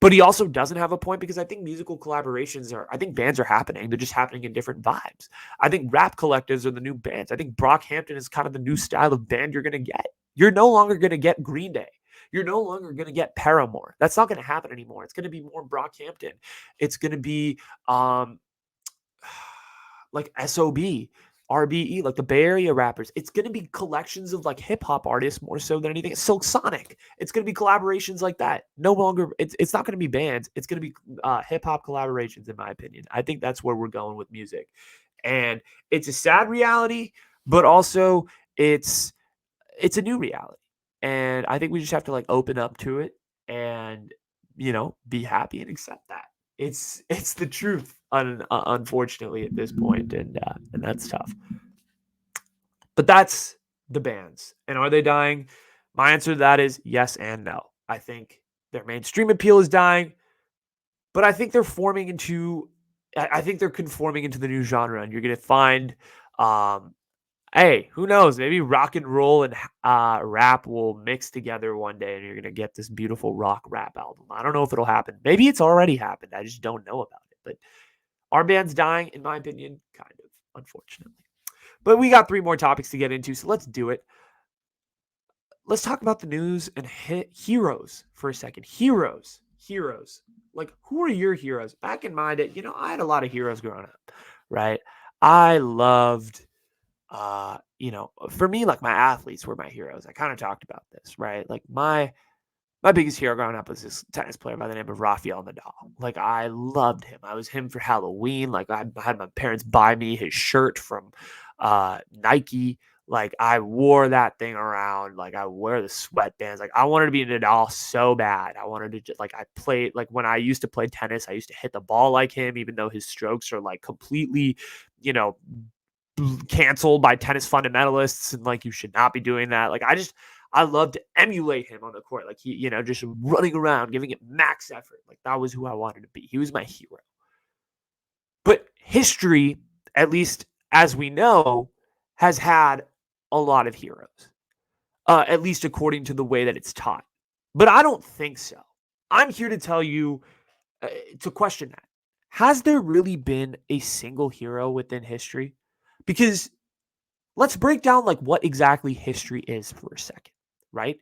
But he also doesn't have a point because I think musical collaborations I think bands are happening. They're just happening in different vibes. I think rap collectives are the new bands. I think Brockhampton is kind of the new style of band you're going to get. You're no longer going to get Green Day. You're no longer going to get Paramore. That's not going to happen anymore. It's going to be more Brockhampton. It's going to be like SOB, RBE, like the Bay Area rappers. It's going to be collections of like hip hop artists more so than anything. Silk Sonic. It's going to be collaborations like that. No longer, it's not going to be bands. It's going to be hip hop collaborations, in my opinion. I think that's where we're going with music. And it's a sad reality, but also it's a new reality. And I think we just have to like open up to it and, be happy and accept that. It's the truth, unfortunately, at this point, and that's tough. But that's the bands. And are they dying? My answer to that is yes and no. I think their mainstream appeal is dying, but I think they're conforming into the new genre, and you're going to find, hey, who knows? Maybe rock and roll and rap will mix together one day, and you're going to get this beautiful rock rap album. I don't know if it'll happen. Maybe it's already happened. I just don't know about it. But are bands dying? In my opinion, kind of, unfortunately. But we got 3 more topics to get into, so let's do it. Let's talk about the news and heroes for a second. Heroes. Like, who are your heroes? Back in my day, I had a lot of heroes growing up, right? I loved, for me, like my athletes were my heroes. I kind of talked about this, right? Like my biggest hero growing up was this tennis player by the name of Rafael Nadal. Like I loved him. I was him for Halloween. Like I had my parents buy me his shirt from Nike. Like I wore that thing around. Like I wear the sweatbands. Like I wanted to be Nadal so bad. I wanted to just I played like when I used to play tennis, I used to hit the ball like him, even though his strokes are like completely, canceled by tennis fundamentalists and like you should not be doing that. Like I love to emulate him on the court. Like he, just running around, giving it max effort. Like that was who I wanted to be. He was my hero. But history, at least as we know, has had a lot of heroes, at least according to the way that it's taught. But I don't think so. I'm here to tell you, to question that. Has there really been a single hero within history? Because let's break down like what exactly history is for a second, right?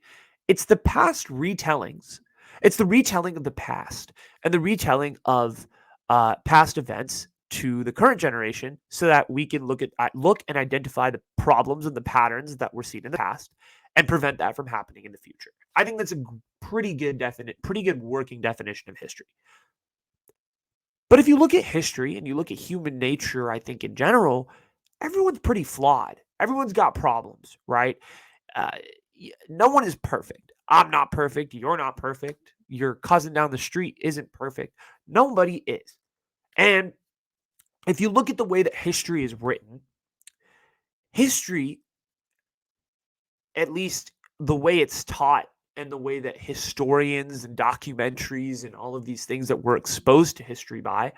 It's the past retellings. It's the retelling of the past and the retelling of past events to the current generation so that we can look and identify the problems and the patterns that were seen in the past and prevent that from happening in the future. I think that's a pretty good working definition of history. But if you look at history and you look at human nature, I think in general, everyone's pretty flawed. Everyone's got problems, right? No one is perfect. I'm not perfect. You're not perfect. Your cousin down the street isn't perfect. Nobody is. And if you look at the way that history is written, history, at least the way it's taught and the way that historians and documentaries and all of these things that we're exposed to history by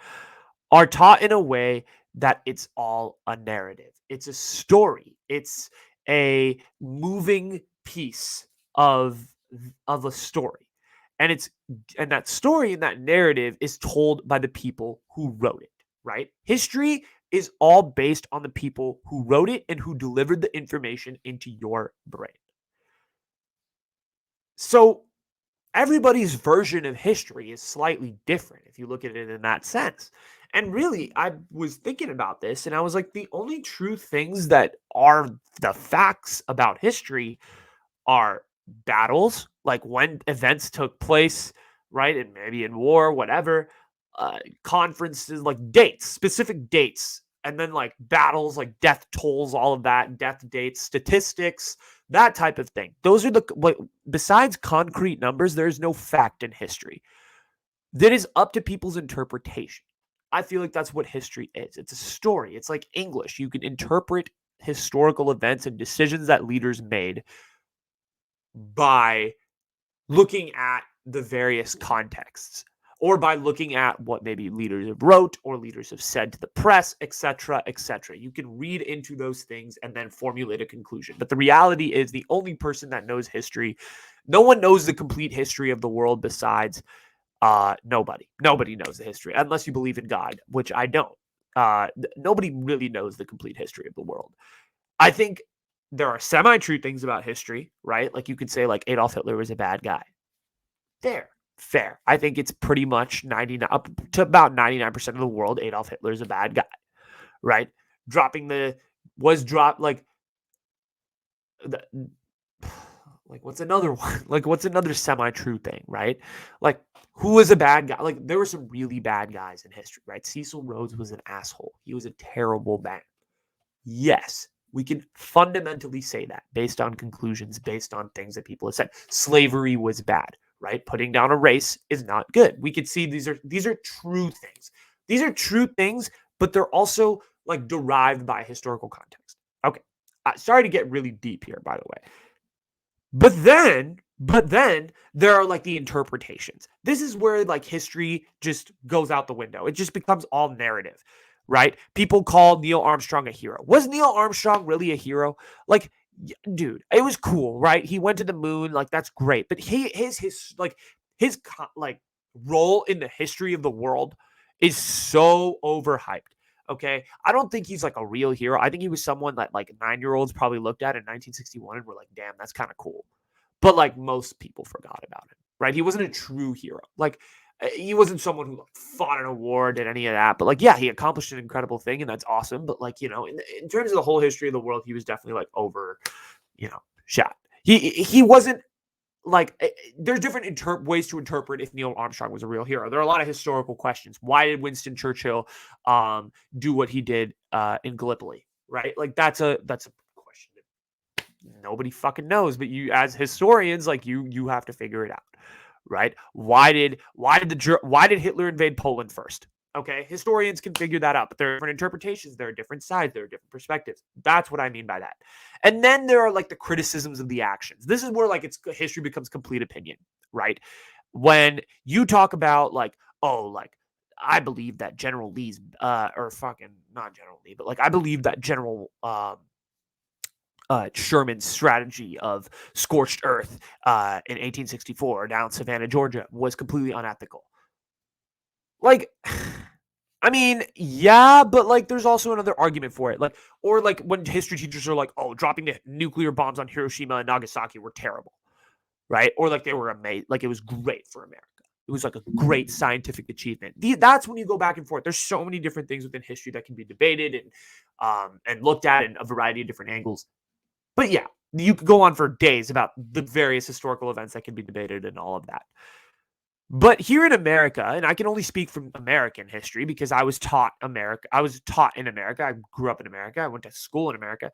are taught in a way that it's all a narrative. It's a story. It's a moving piece of a story. And that story and that narrative is told by the people who wrote it, right? History is all based on the people who wrote it and who delivered the information into your brain. So everybody's version of history is slightly different if you look at it in that sense. And really, I was thinking about this and I was like, the only true things that are the facts about history are battles, like when events took place, right? And maybe in war, whatever, conferences, like dates, specific dates, and then like battles, like death tolls, all of that, death dates, statistics, that type of thing. Those are the, like, besides concrete numbers, there's no fact in history. That is up to people's interpretation. I feel like that's what history is. It's a story. It's like English. You can interpret historical events and decisions that leaders made by looking at the various contexts or by looking at what maybe leaders have wrote or leaders have said to the press, etc., etc. You can read into those things and then formulate a conclusion. But the reality is the only person that knows history, no one knows the complete history of the world besides nobody knows the history unless you believe in God, which I don't. Nobody really knows the complete history of the world. I think there are semi-true things about history, right? Like you could say like Adolf Hitler was a bad guy. Fair. I think it's pretty much 99 up to about 99% of the world. Adolf Hitler is a bad guy, right? Dropping the was dropped like the, like what's another one? Like what's another semi-true thing, right? Like who was a bad guy? Like there were some really bad guys in history, right? Cecil Rhodes was an asshole. He was a terrible man. Yes, we can fundamentally say that based on conclusions, based on things that people have said. Slavery was bad, right? Putting down a race is not good. We could see these are true things. These are true things, but they're also like derived by historical context. Okay. Sorry to get really deep here, by the way. But then there are like the interpretations. This is where like history just goes out the window. It just becomes all narrative, right? People call Neil Armstrong a hero. Was Neil Armstrong really a hero? Like, dude, it was cool, right? He went to the moon, like that's great. But his like role in the history of the world is so overhyped. Okay, I don't think he's like a real hero. I think he was someone that like 9-year-olds probably looked at in 1961 and were like, "Damn, that's kind of cool." But like most people forgot about him, right? He wasn't a true hero. Like he wasn't someone who like, fought an award, did any of that. But like, yeah, he accomplished an incredible thing, and that's awesome. But like, in terms of the whole history of the world, he was definitely like over, shot. He wasn't like there's different ways to interpret if Neil Armstrong was a real hero. There are a lot of historical questions. Why did Winston Churchill do what he did in Gallipoli? Right? Like that's a question that nobody fucking knows. But you, as historians, like you have to figure it out, right? Why did Hitler invade Poland first? Okay, historians can figure that out, but there are different interpretations, there are different sides, there are different perspectives. That's what I mean by that. And then there are like the criticisms of the actions. This is where like history becomes complete opinion, right? When you talk about like, oh, like I believe that General Lee's or fucking not General Lee, but like I believe that General Sherman's strategy of scorched earth in 1864 down Savannah, Georgia was completely unethical. Like, I mean, yeah, but like, there's also another argument for it. Like, or like when history teachers are like, "Oh, dropping the nuclear bombs on Hiroshima and Nagasaki were terrible," right? Or like they were amazing, like it was great for America. It was like a great scientific achievement. That's when you go back and forth. There's so many different things within history that can be debated and looked at in a variety of different angles. But yeah, you could go on for days about the various historical events that can be debated and all of that. But here in America, and I can only speak from American history because I was taught in America. I grew up in America. I went to school in America.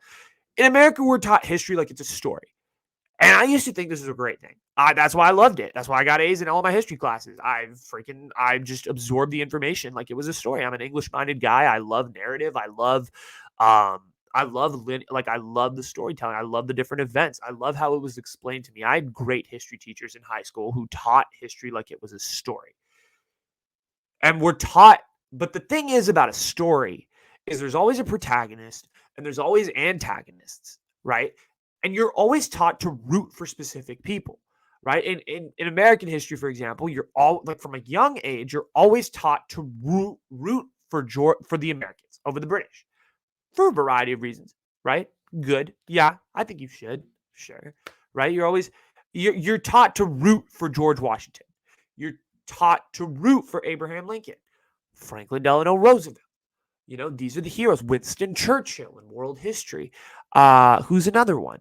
In America, we're taught history like it's a story. And I used to think this was a great thing. That's why I loved it. That's why I got A's in all my history classes. I just absorbed the information like it was a story. I'm an English-minded guy. I love narrative. I love the storytelling. I love the different events. I love how it was explained to me. I had great history teachers in high school who taught history like it was a story. And we're taught, but the thing is about a story is there's always a protagonist and there's always antagonists, right? And you're always taught to root for specific people, right? In American history, for example, you're all like from a young age, you're always taught to root for the Americans over the British for a variety of reasons, right? Good. Yeah, I think you should. Sure. Right? You're taught to root for George Washington. You're taught to root for Abraham Lincoln. Franklin Delano Roosevelt. These are the heroes. Winston Churchill in world history. Who's another one?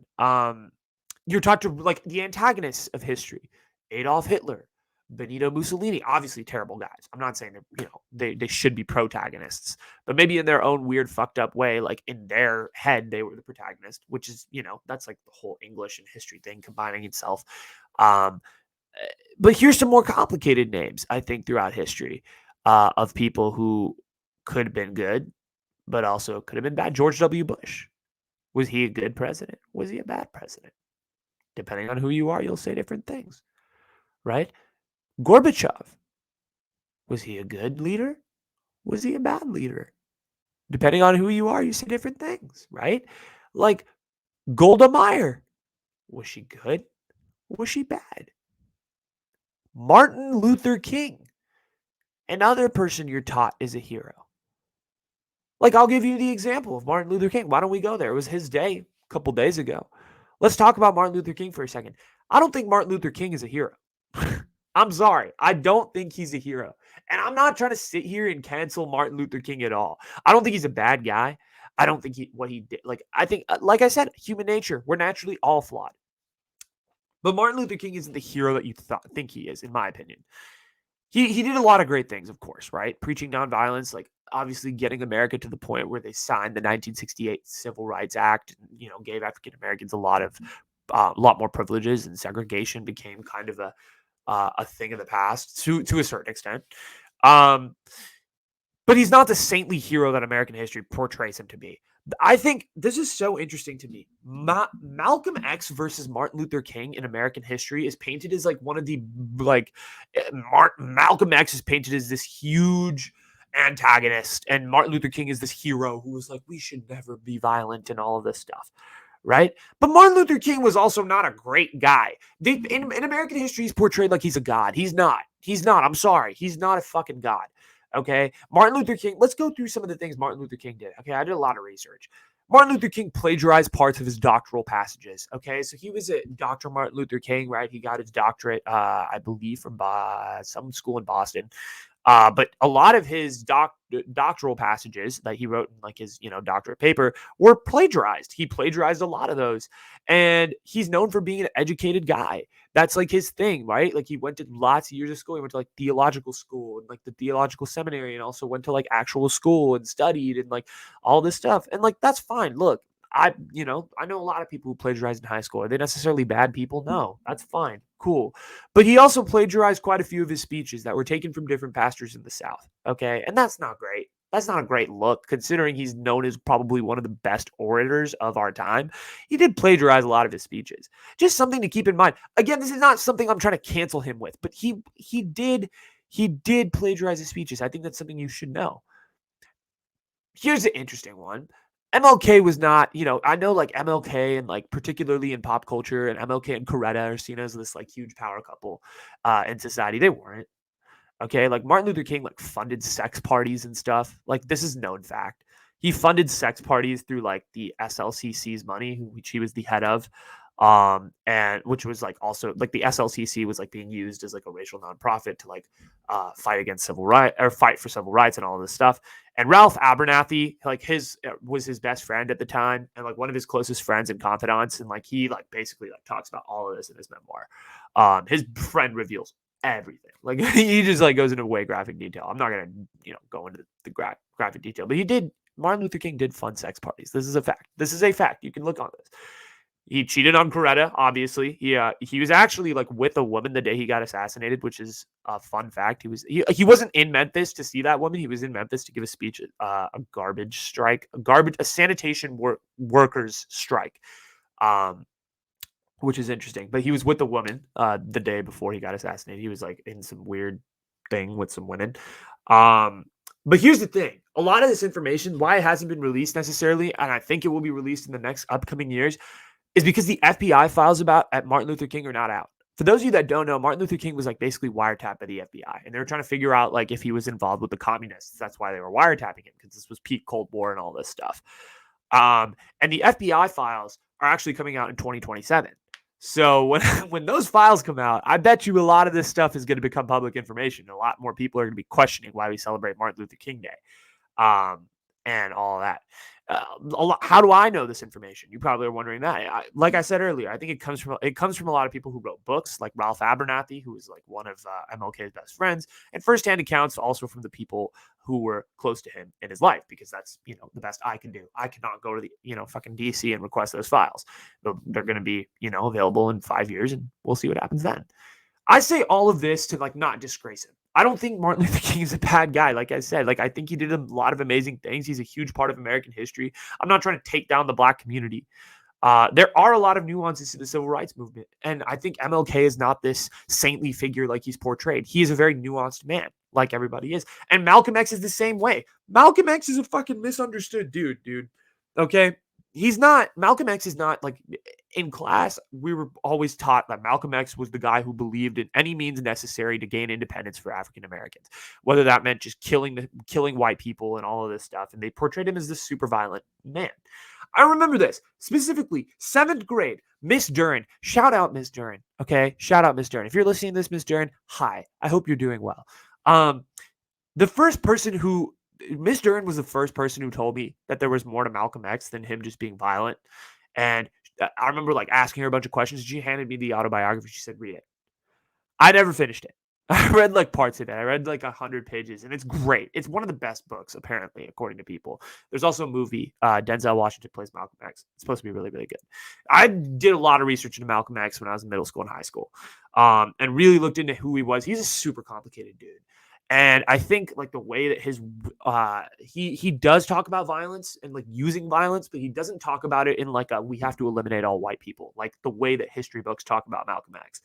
You're taught to like the antagonists of history. Adolf Hitler, Benito Mussolini, obviously terrible guys. I'm not saying they should be protagonists, but maybe in their own weird, fucked up way, like in their head, they were the protagonist, which is, that's like the whole English and history thing combining itself. Um, but here's some more complicated names, I think, throughout history of people who could have been good, but also could have been bad. George W. Bush. Was he a good president? Was he a bad president? Depending on who you are, you'll say different things, right? Gorbachev. Was he a good leader? Was he a bad leader? Depending on who you are, you say different things, right? Like Golda Meir. Was she good? Was she bad? Martin Luther King. Another person you're taught is a hero. Like, I'll give you the example of Martin Luther King. Why don't we go there? It was his day a couple days ago. Let's talk about Martin Luther King for a second. I don't think Martin Luther King is a hero. I'm sorry. I don't think he's a hero. And I'm not trying to sit here and cancel Martin Luther King at all. I don't think he's a bad guy. I don't think what he did. Like, I think, like I said, human nature. We're naturally all flawed. But Martin Luther King isn't the hero that you think he is, in my opinion. He did a lot of great things, of course, right? Preaching nonviolence, like obviously getting America to the point where they signed the 1968 Civil Rights Act, gave African Americans a lot more privileges, and segregation became kind of a thing of the past to a certain extent. But he's not the saintly hero that American history portrays him to be. I think this is so interesting to me. Malcolm X versus Martin Luther King in American history is painted as like one of the Malcolm X is painted as this huge antagonist, and Martin Luther King is this hero who was like, we should never be violent and all of this stuff, right? But Martin Luther King was also not a great guy. In American history, he's portrayed like he's a god. He's not. I'm sorry. He's not a fucking god. Okay. Martin Luther King, let's go through some of the things Martin Luther King did. Okay. I did a lot of research. Martin Luther King plagiarized parts of his doctoral passages. Okay. So he was a Dr. Martin Luther King, right? He got his doctorate, I believe, from some school in Boston. But a lot of his doctoral passages that he wrote in like his, doctorate paper were plagiarized. He plagiarized a lot of those. And he's known for being an educated guy. That's like his thing, right? Like he went to lots of years of school. He went to like theological school and like the theological seminary, and also went to like actual school and studied and like all this stuff. And like, that's fine. Look, I know a lot of people who plagiarized in high school. Are they necessarily bad people? No, that's fine. Cool. But he also plagiarized quite a few of his speeches that were taken from different pastors in the South. Okay. And that's not great. That's not a great look, considering he's known as probably one of the best orators of our time. He did plagiarize a lot of his speeches. Just something to keep in mind. Again, this is not something I'm trying to cancel him with, but he did plagiarize his speeches. I think that's something you should know. Here's an interesting one. MLK was not, I know like MLK and like particularly in pop culture, and MLK and Coretta are seen as this like huge power couple in society. They weren't. Okay. Like Martin Luther King like funded sex parties and stuff. Like this is known fact. He funded sex parties through like the SLCC's money, which he was the head of. And which was like also like the SLCC was like being used as like a racial nonprofit to like fight against civil rights or fight for civil rights and all this stuff. And Ralph Abernathy, like was his best friend at the time, and like one of his closest friends and confidants, and like he like basically like talks about all of this in his memoir. His friend reveals everything. Like he just like goes into way graphic detail. I'm not gonna go into the graphic detail, but Martin Luther King did fund sex parties. This is a fact. You can look on this. He cheated on Coretta, obviously. He was actually like with a woman the day he got assassinated, which is a fun fact. He wasn't in Memphis to see that woman. He was in Memphis to give a speech at a garbage strike, a sanitation workers strike, which is interesting. But he was with the woman the day before he got assassinated. He was like in some weird thing with some women. But here's the thing. A lot of this information, why it hasn't been released necessarily, and I think it will be released in the next upcoming years, is because the FBI files at Martin Luther King are not out. For those of you that don't know, Martin Luther King was like basically wiretapped by the FBI, and they were trying to figure out like if he was involved with the communists. That's why they were wiretapping him, because this was peak Cold War and all this stuff. And the FBI files are actually coming out in 2027. So when when those files come out, I bet you a lot of this stuff is going to become public information. A lot more people are going to be questioning why we celebrate Martin Luther King Day, and all of that. How do I know this information? You probably are wondering that. Like I said earlier, I think it comes from a lot of people who wrote books, like Ralph Abernathy, who was like one of MLK's best friends, and firsthand accounts also from the people who were close to him in his life, because that's the best I can do. I cannot go to the fucking DC and request those files. They're going to be available in 5 years, and we'll see what happens then. I say all of this to like not disgrace him. I don't think Martin Luther King is a bad guy. Like I said, like I think he did a lot of amazing things. He's a huge part of American history. I'm not trying to take down the Black community. There are a lot of nuances to the civil rights movement, and I think MLK is not this saintly figure like he's portrayed. He is a very nuanced man, like everybody is. And Malcolm X is the same way. Malcolm X is a fucking misunderstood dude. Okay? Malcolm X is not like, in class, we were always taught that Malcolm X was the guy who believed in any means necessary to gain independence for African Americans, whether that meant just killing white people and all of this stuff. And they portrayed him as this super violent man. I remember this specifically, 7th grade, Miss Duran. Shout out Miss Duran. Okay, shout out Miss Duran. If you're listening to this, Miss Duran, hi. I hope you're doing well. The first person who Miss Duran was the first person who told me that there was more to Malcolm X than him just being violent. And I remember like asking her a bunch of questions. She handed me the autobiography. She said, read it. I never finished it. I read like parts of it. I read like 100 pages, and it's great. It's one of the best books, apparently, according to people. There's also a movie. Denzel Washington plays Malcolm X. It's supposed to be really, really good. I did a lot of research into Malcolm X when I was in middle school and high school, and really looked into who he was. He's a super complicated dude. And I think like the way that he does talk about violence and like using violence, but he doesn't talk about it in like we have to eliminate all white people, like the way that history books talk about Malcolm X.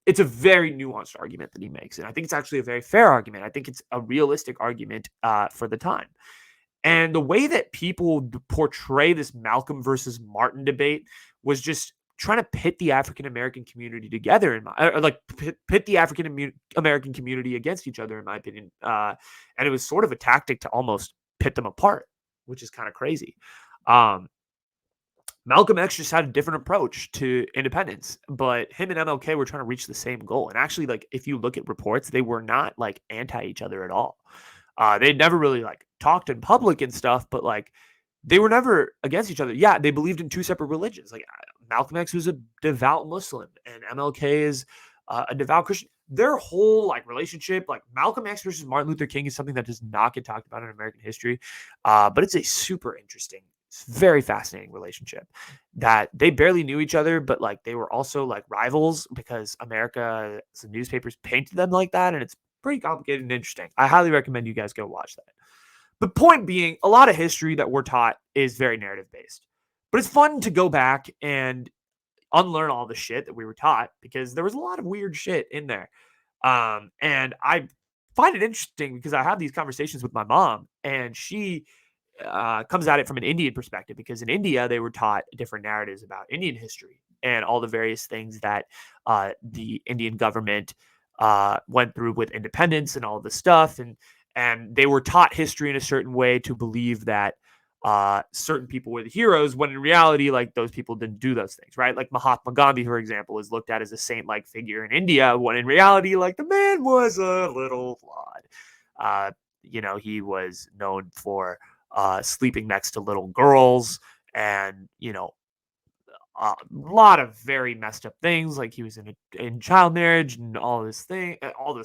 It's a very nuanced argument that he makes, and I think it's actually a very fair argument. I think it's a realistic argument for the time. And the way that people portray this Malcolm versus Martin debate was just trying to pit the African American community together, or like pit the African American community against each other, in my opinion. And it was sort of a tactic to almost pit them apart, which is kind of crazy. Malcolm X just had a different approach to independence, but him and MLK were trying to reach the same goal. And actually, like if you look at reports, they were not like anti each other at all. They never really like talked in public and stuff, but like they were never against each other. Yeah, they believed in two separate religions. Like Malcolm X was a devout Muslim, and MLK is a devout Christian. Their whole like relationship, like Malcolm X versus Martin Luther King, is something that does not get talked about in American history, but it's a super interesting, very fascinating relationship that they barely knew each other, but like they were also like rivals because America's newspapers painted them like that, and it's pretty complicated and interesting. I highly recommend you guys go watch that. The point being, a lot of history that we're taught is very narrative based, but it's fun to go back and unlearn all the shit that we were taught, because there was a lot of weird shit in there. And I find it interesting because I have these conversations with my mom, and she comes at it from an Indian perspective, because in India, they were taught different narratives about Indian history and all the various things that the Indian government went through with independence and all this stuff. And they were taught history in a certain way to believe that certain people were the heroes, when in reality, like those people didn't do those things, right? Like Mahatma Gandhi, for example, is looked at as a saint-like figure in India, when in reality, like the man was a little flawed. He was known for sleeping next to little girls, and a lot of very messed up things, like he was in child marriage and all this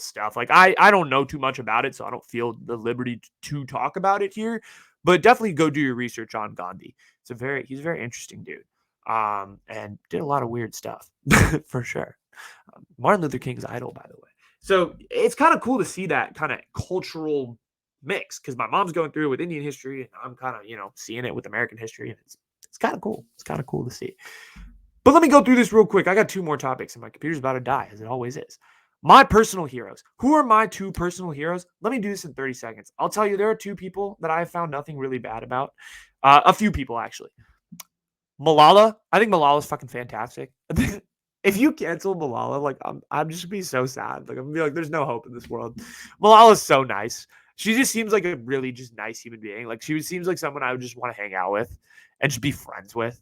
stuff. Like I don't know too much about it, so I don't feel the liberty to talk about it here, but definitely go do your research on Gandhi. He's a very interesting dude, and did a lot of weird stuff for sure. Martin Luther King's idol, by the way. So it's kind of cool to see that kind of cultural mix, because my mom's going through it with Indian history, and I'm kind of seeing it with American history, and it's kind of cool. It's kind of cool to see. But let me go through this real quick. I got 2 more topics, and my computer's about to die, as it always is. My personal heroes. Who are my 2 personal heroes? Let me do this in 30 seconds. I'll tell you, there are 2 people that I have found nothing really bad about. A few people, actually. Malala. I think Malala's fucking fantastic. If you cancel Malala, like I'm just gonna be so sad. Like I'm gonna be like, there's no hope in this world. Malala's so nice. She just seems like a really just nice human being. Like she seems like someone I would just want to hang out with and just be friends with.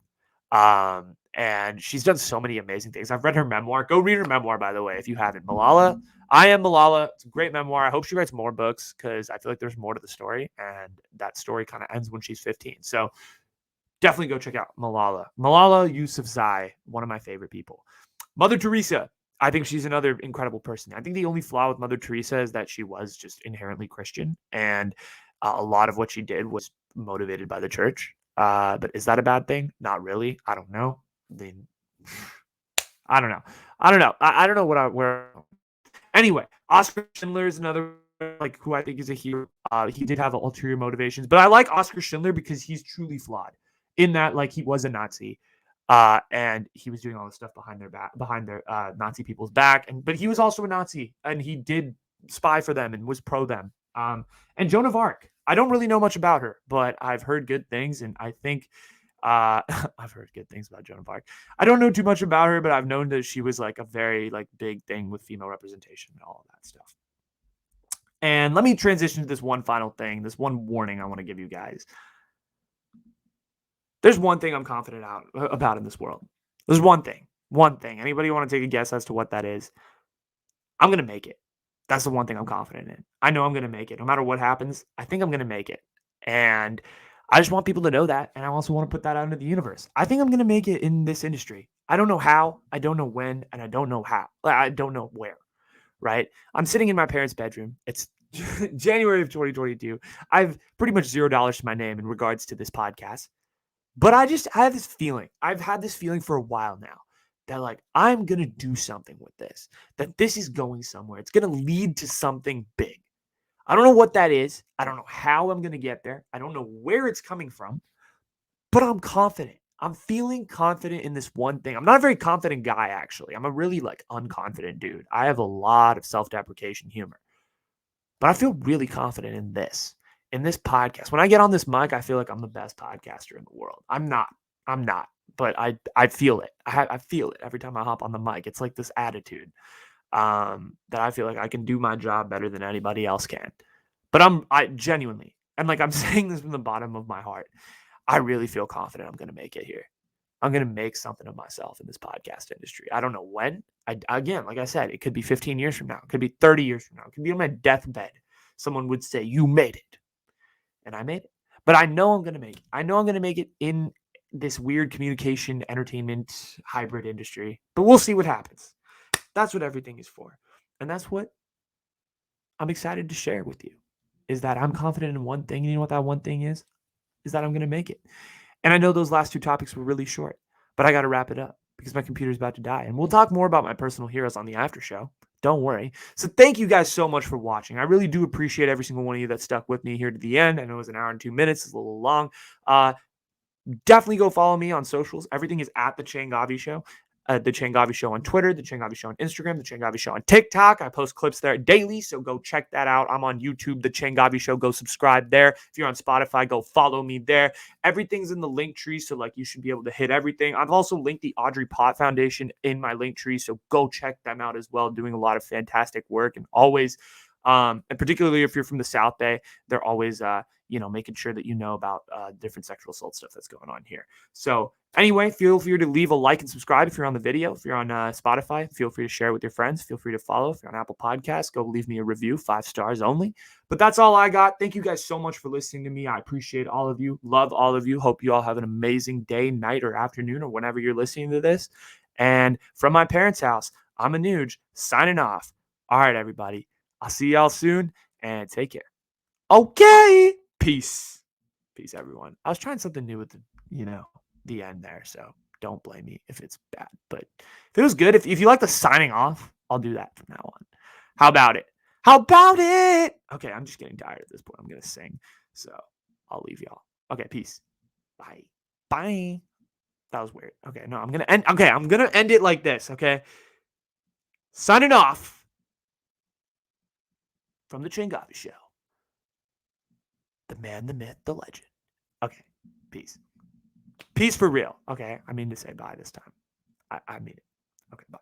And she's done so many amazing things. I've read her memoir. Go read her memoir, by the way, if you haven't. Malala, I Am Malala. It's a great memoir. I hope she writes more books because I feel like there's more to the story, and that story kind of ends when she's 15. So definitely go check out Malala. Malala Yousafzai, one of my favorite people. Mother Teresa, I think she's another incredible person. I think the only flaw with Mother Teresa is that she was just inherently Christian, and a lot of what she did was motivated by the church. But is that a bad thing? Not really. I don't know. I mean, I don't know. I don't know where. Anyway, Oscar Schindler is another like who I think is a hero. He did have ulterior motivations, but I like Oscar Schindler because he's truly flawed in that like he was a Nazi, and he was doing all this stuff behind their Nazi people's back, but he was also a Nazi and he did spy for them and was pro them. And Joan of Arc, I don't really know much about her, but I've heard good things, and I think I've heard good things about Joan of Arc. I don't know too much about her, but I've known that she was like a very like big thing with female representation and all of that stuff. And let me transition to this one final thing, this one warning I want to give you guys. There's one thing I'm confident about in this world. There's one thing. One thing. Anybody want to take a guess as to what that is? I'm going to make it. That's the one thing I'm confident in. I know I'm going to make it. No matter what happens, I think I'm going to make it. And I just want people to know that. And I also want to put that out into the universe. I think I'm going to make it in this industry. I don't know how, I don't know when, and I don't know how. I don't know where, right? I'm sitting in my parents' bedroom. It's January of 2022. I have pretty much $0 to my name in regards to this podcast. But I have this feeling. I've had this feeling for a while now that like I'm going to do something with this, that this is going somewhere. It's going to lead to something big. I don't know what that is. I don't know how I'm going to get there. I don't know where it's coming from, but I'm confident. I'm feeling confident in this one thing. I'm not a very confident guy, actually. I'm a really like unconfident dude. I have a lot of self-deprecation humor, but I feel really confident in this podcast. When I get on this mic, I feel like I'm the best podcaster in the world. I'm not, but I feel it. I feel it every time I hop on the mic. It's like this attitude that I feel like I can do my job better than anybody else can. But I genuinely, and like I'm saying this from the bottom of my heart, I really feel confident I'm going to make it here. I'm going to make something of myself in this podcast industry. I don't know when. Again, like I said, it could be 15 years from now. It could be 30 years from now. It could be on my deathbed. Someone would say, "You made it." And I made it. But I know I'm going to make it. I know I'm going to make it in this weird communication, entertainment, hybrid industry. But we'll see what happens. That's what everything is for. And that's what I'm excited to share with you, is that I'm confident in one thing. And you know what that one thing is? Is that I'm going to make it. And I know those last two topics were really short, but I got to wrap it up because my computer's about to die. And we'll talk more about my personal heroes on the after show. Don't worry. So thank you guys so much for watching. I really do appreciate every single one of you that stuck with me here to the end. I know it was an hour and 2 minutes. It's a little long. Definitely go follow me on socials. Everything is at The Changavi Show. The Changavi Show on Twitter, The Changavi Show on Instagram, The Changavi Show on TikTok. I post clips there daily, so go check that out. I'm on YouTube, The Changavi Show. Go subscribe there. If you're on Spotify, go follow me there. Everything's in the link tree, so like you should be able to hit everything. I've also linked the Audrie Pott Foundation in my link tree, so go check them out as well. Doing a lot of fantastic work, and always, and particularly if you're from the South Bay, they're always, making sure that you know about different sexual assault stuff that's going on here. So anyway, feel free to leave a like and subscribe if you're on the video. If you're on Spotify, feel free to share with your friends. Feel free to follow. If you're on Apple Podcasts, go leave me a review, 5 stars only. But that's all I got. Thank you guys so much for listening to me. I appreciate all of you. Love all of you. Hope you all have an amazing day, night, or afternoon, or whenever you're listening to this. And from my parents' house, I'm Anuj, signing off. All right, everybody. I'll see y'all soon, and take care. Okay. Peace. Peace, everyone. I was trying something new with the end there, so don't blame me if it's bad. But if it was good, if you like the signing off, I'll do that from now on. How about it? How about it? Okay, I'm just getting tired at this point. I'm going to sing, so I'll leave y'all. Okay, peace. Bye. Bye. That was weird. Okay, no, I'm going to end it like this, okay? Signing off from The Changavi Show. The man, the myth, the legend. Okay, peace. Peace for real. Okay, I mean to say bye this time. I mean it. Okay, bye.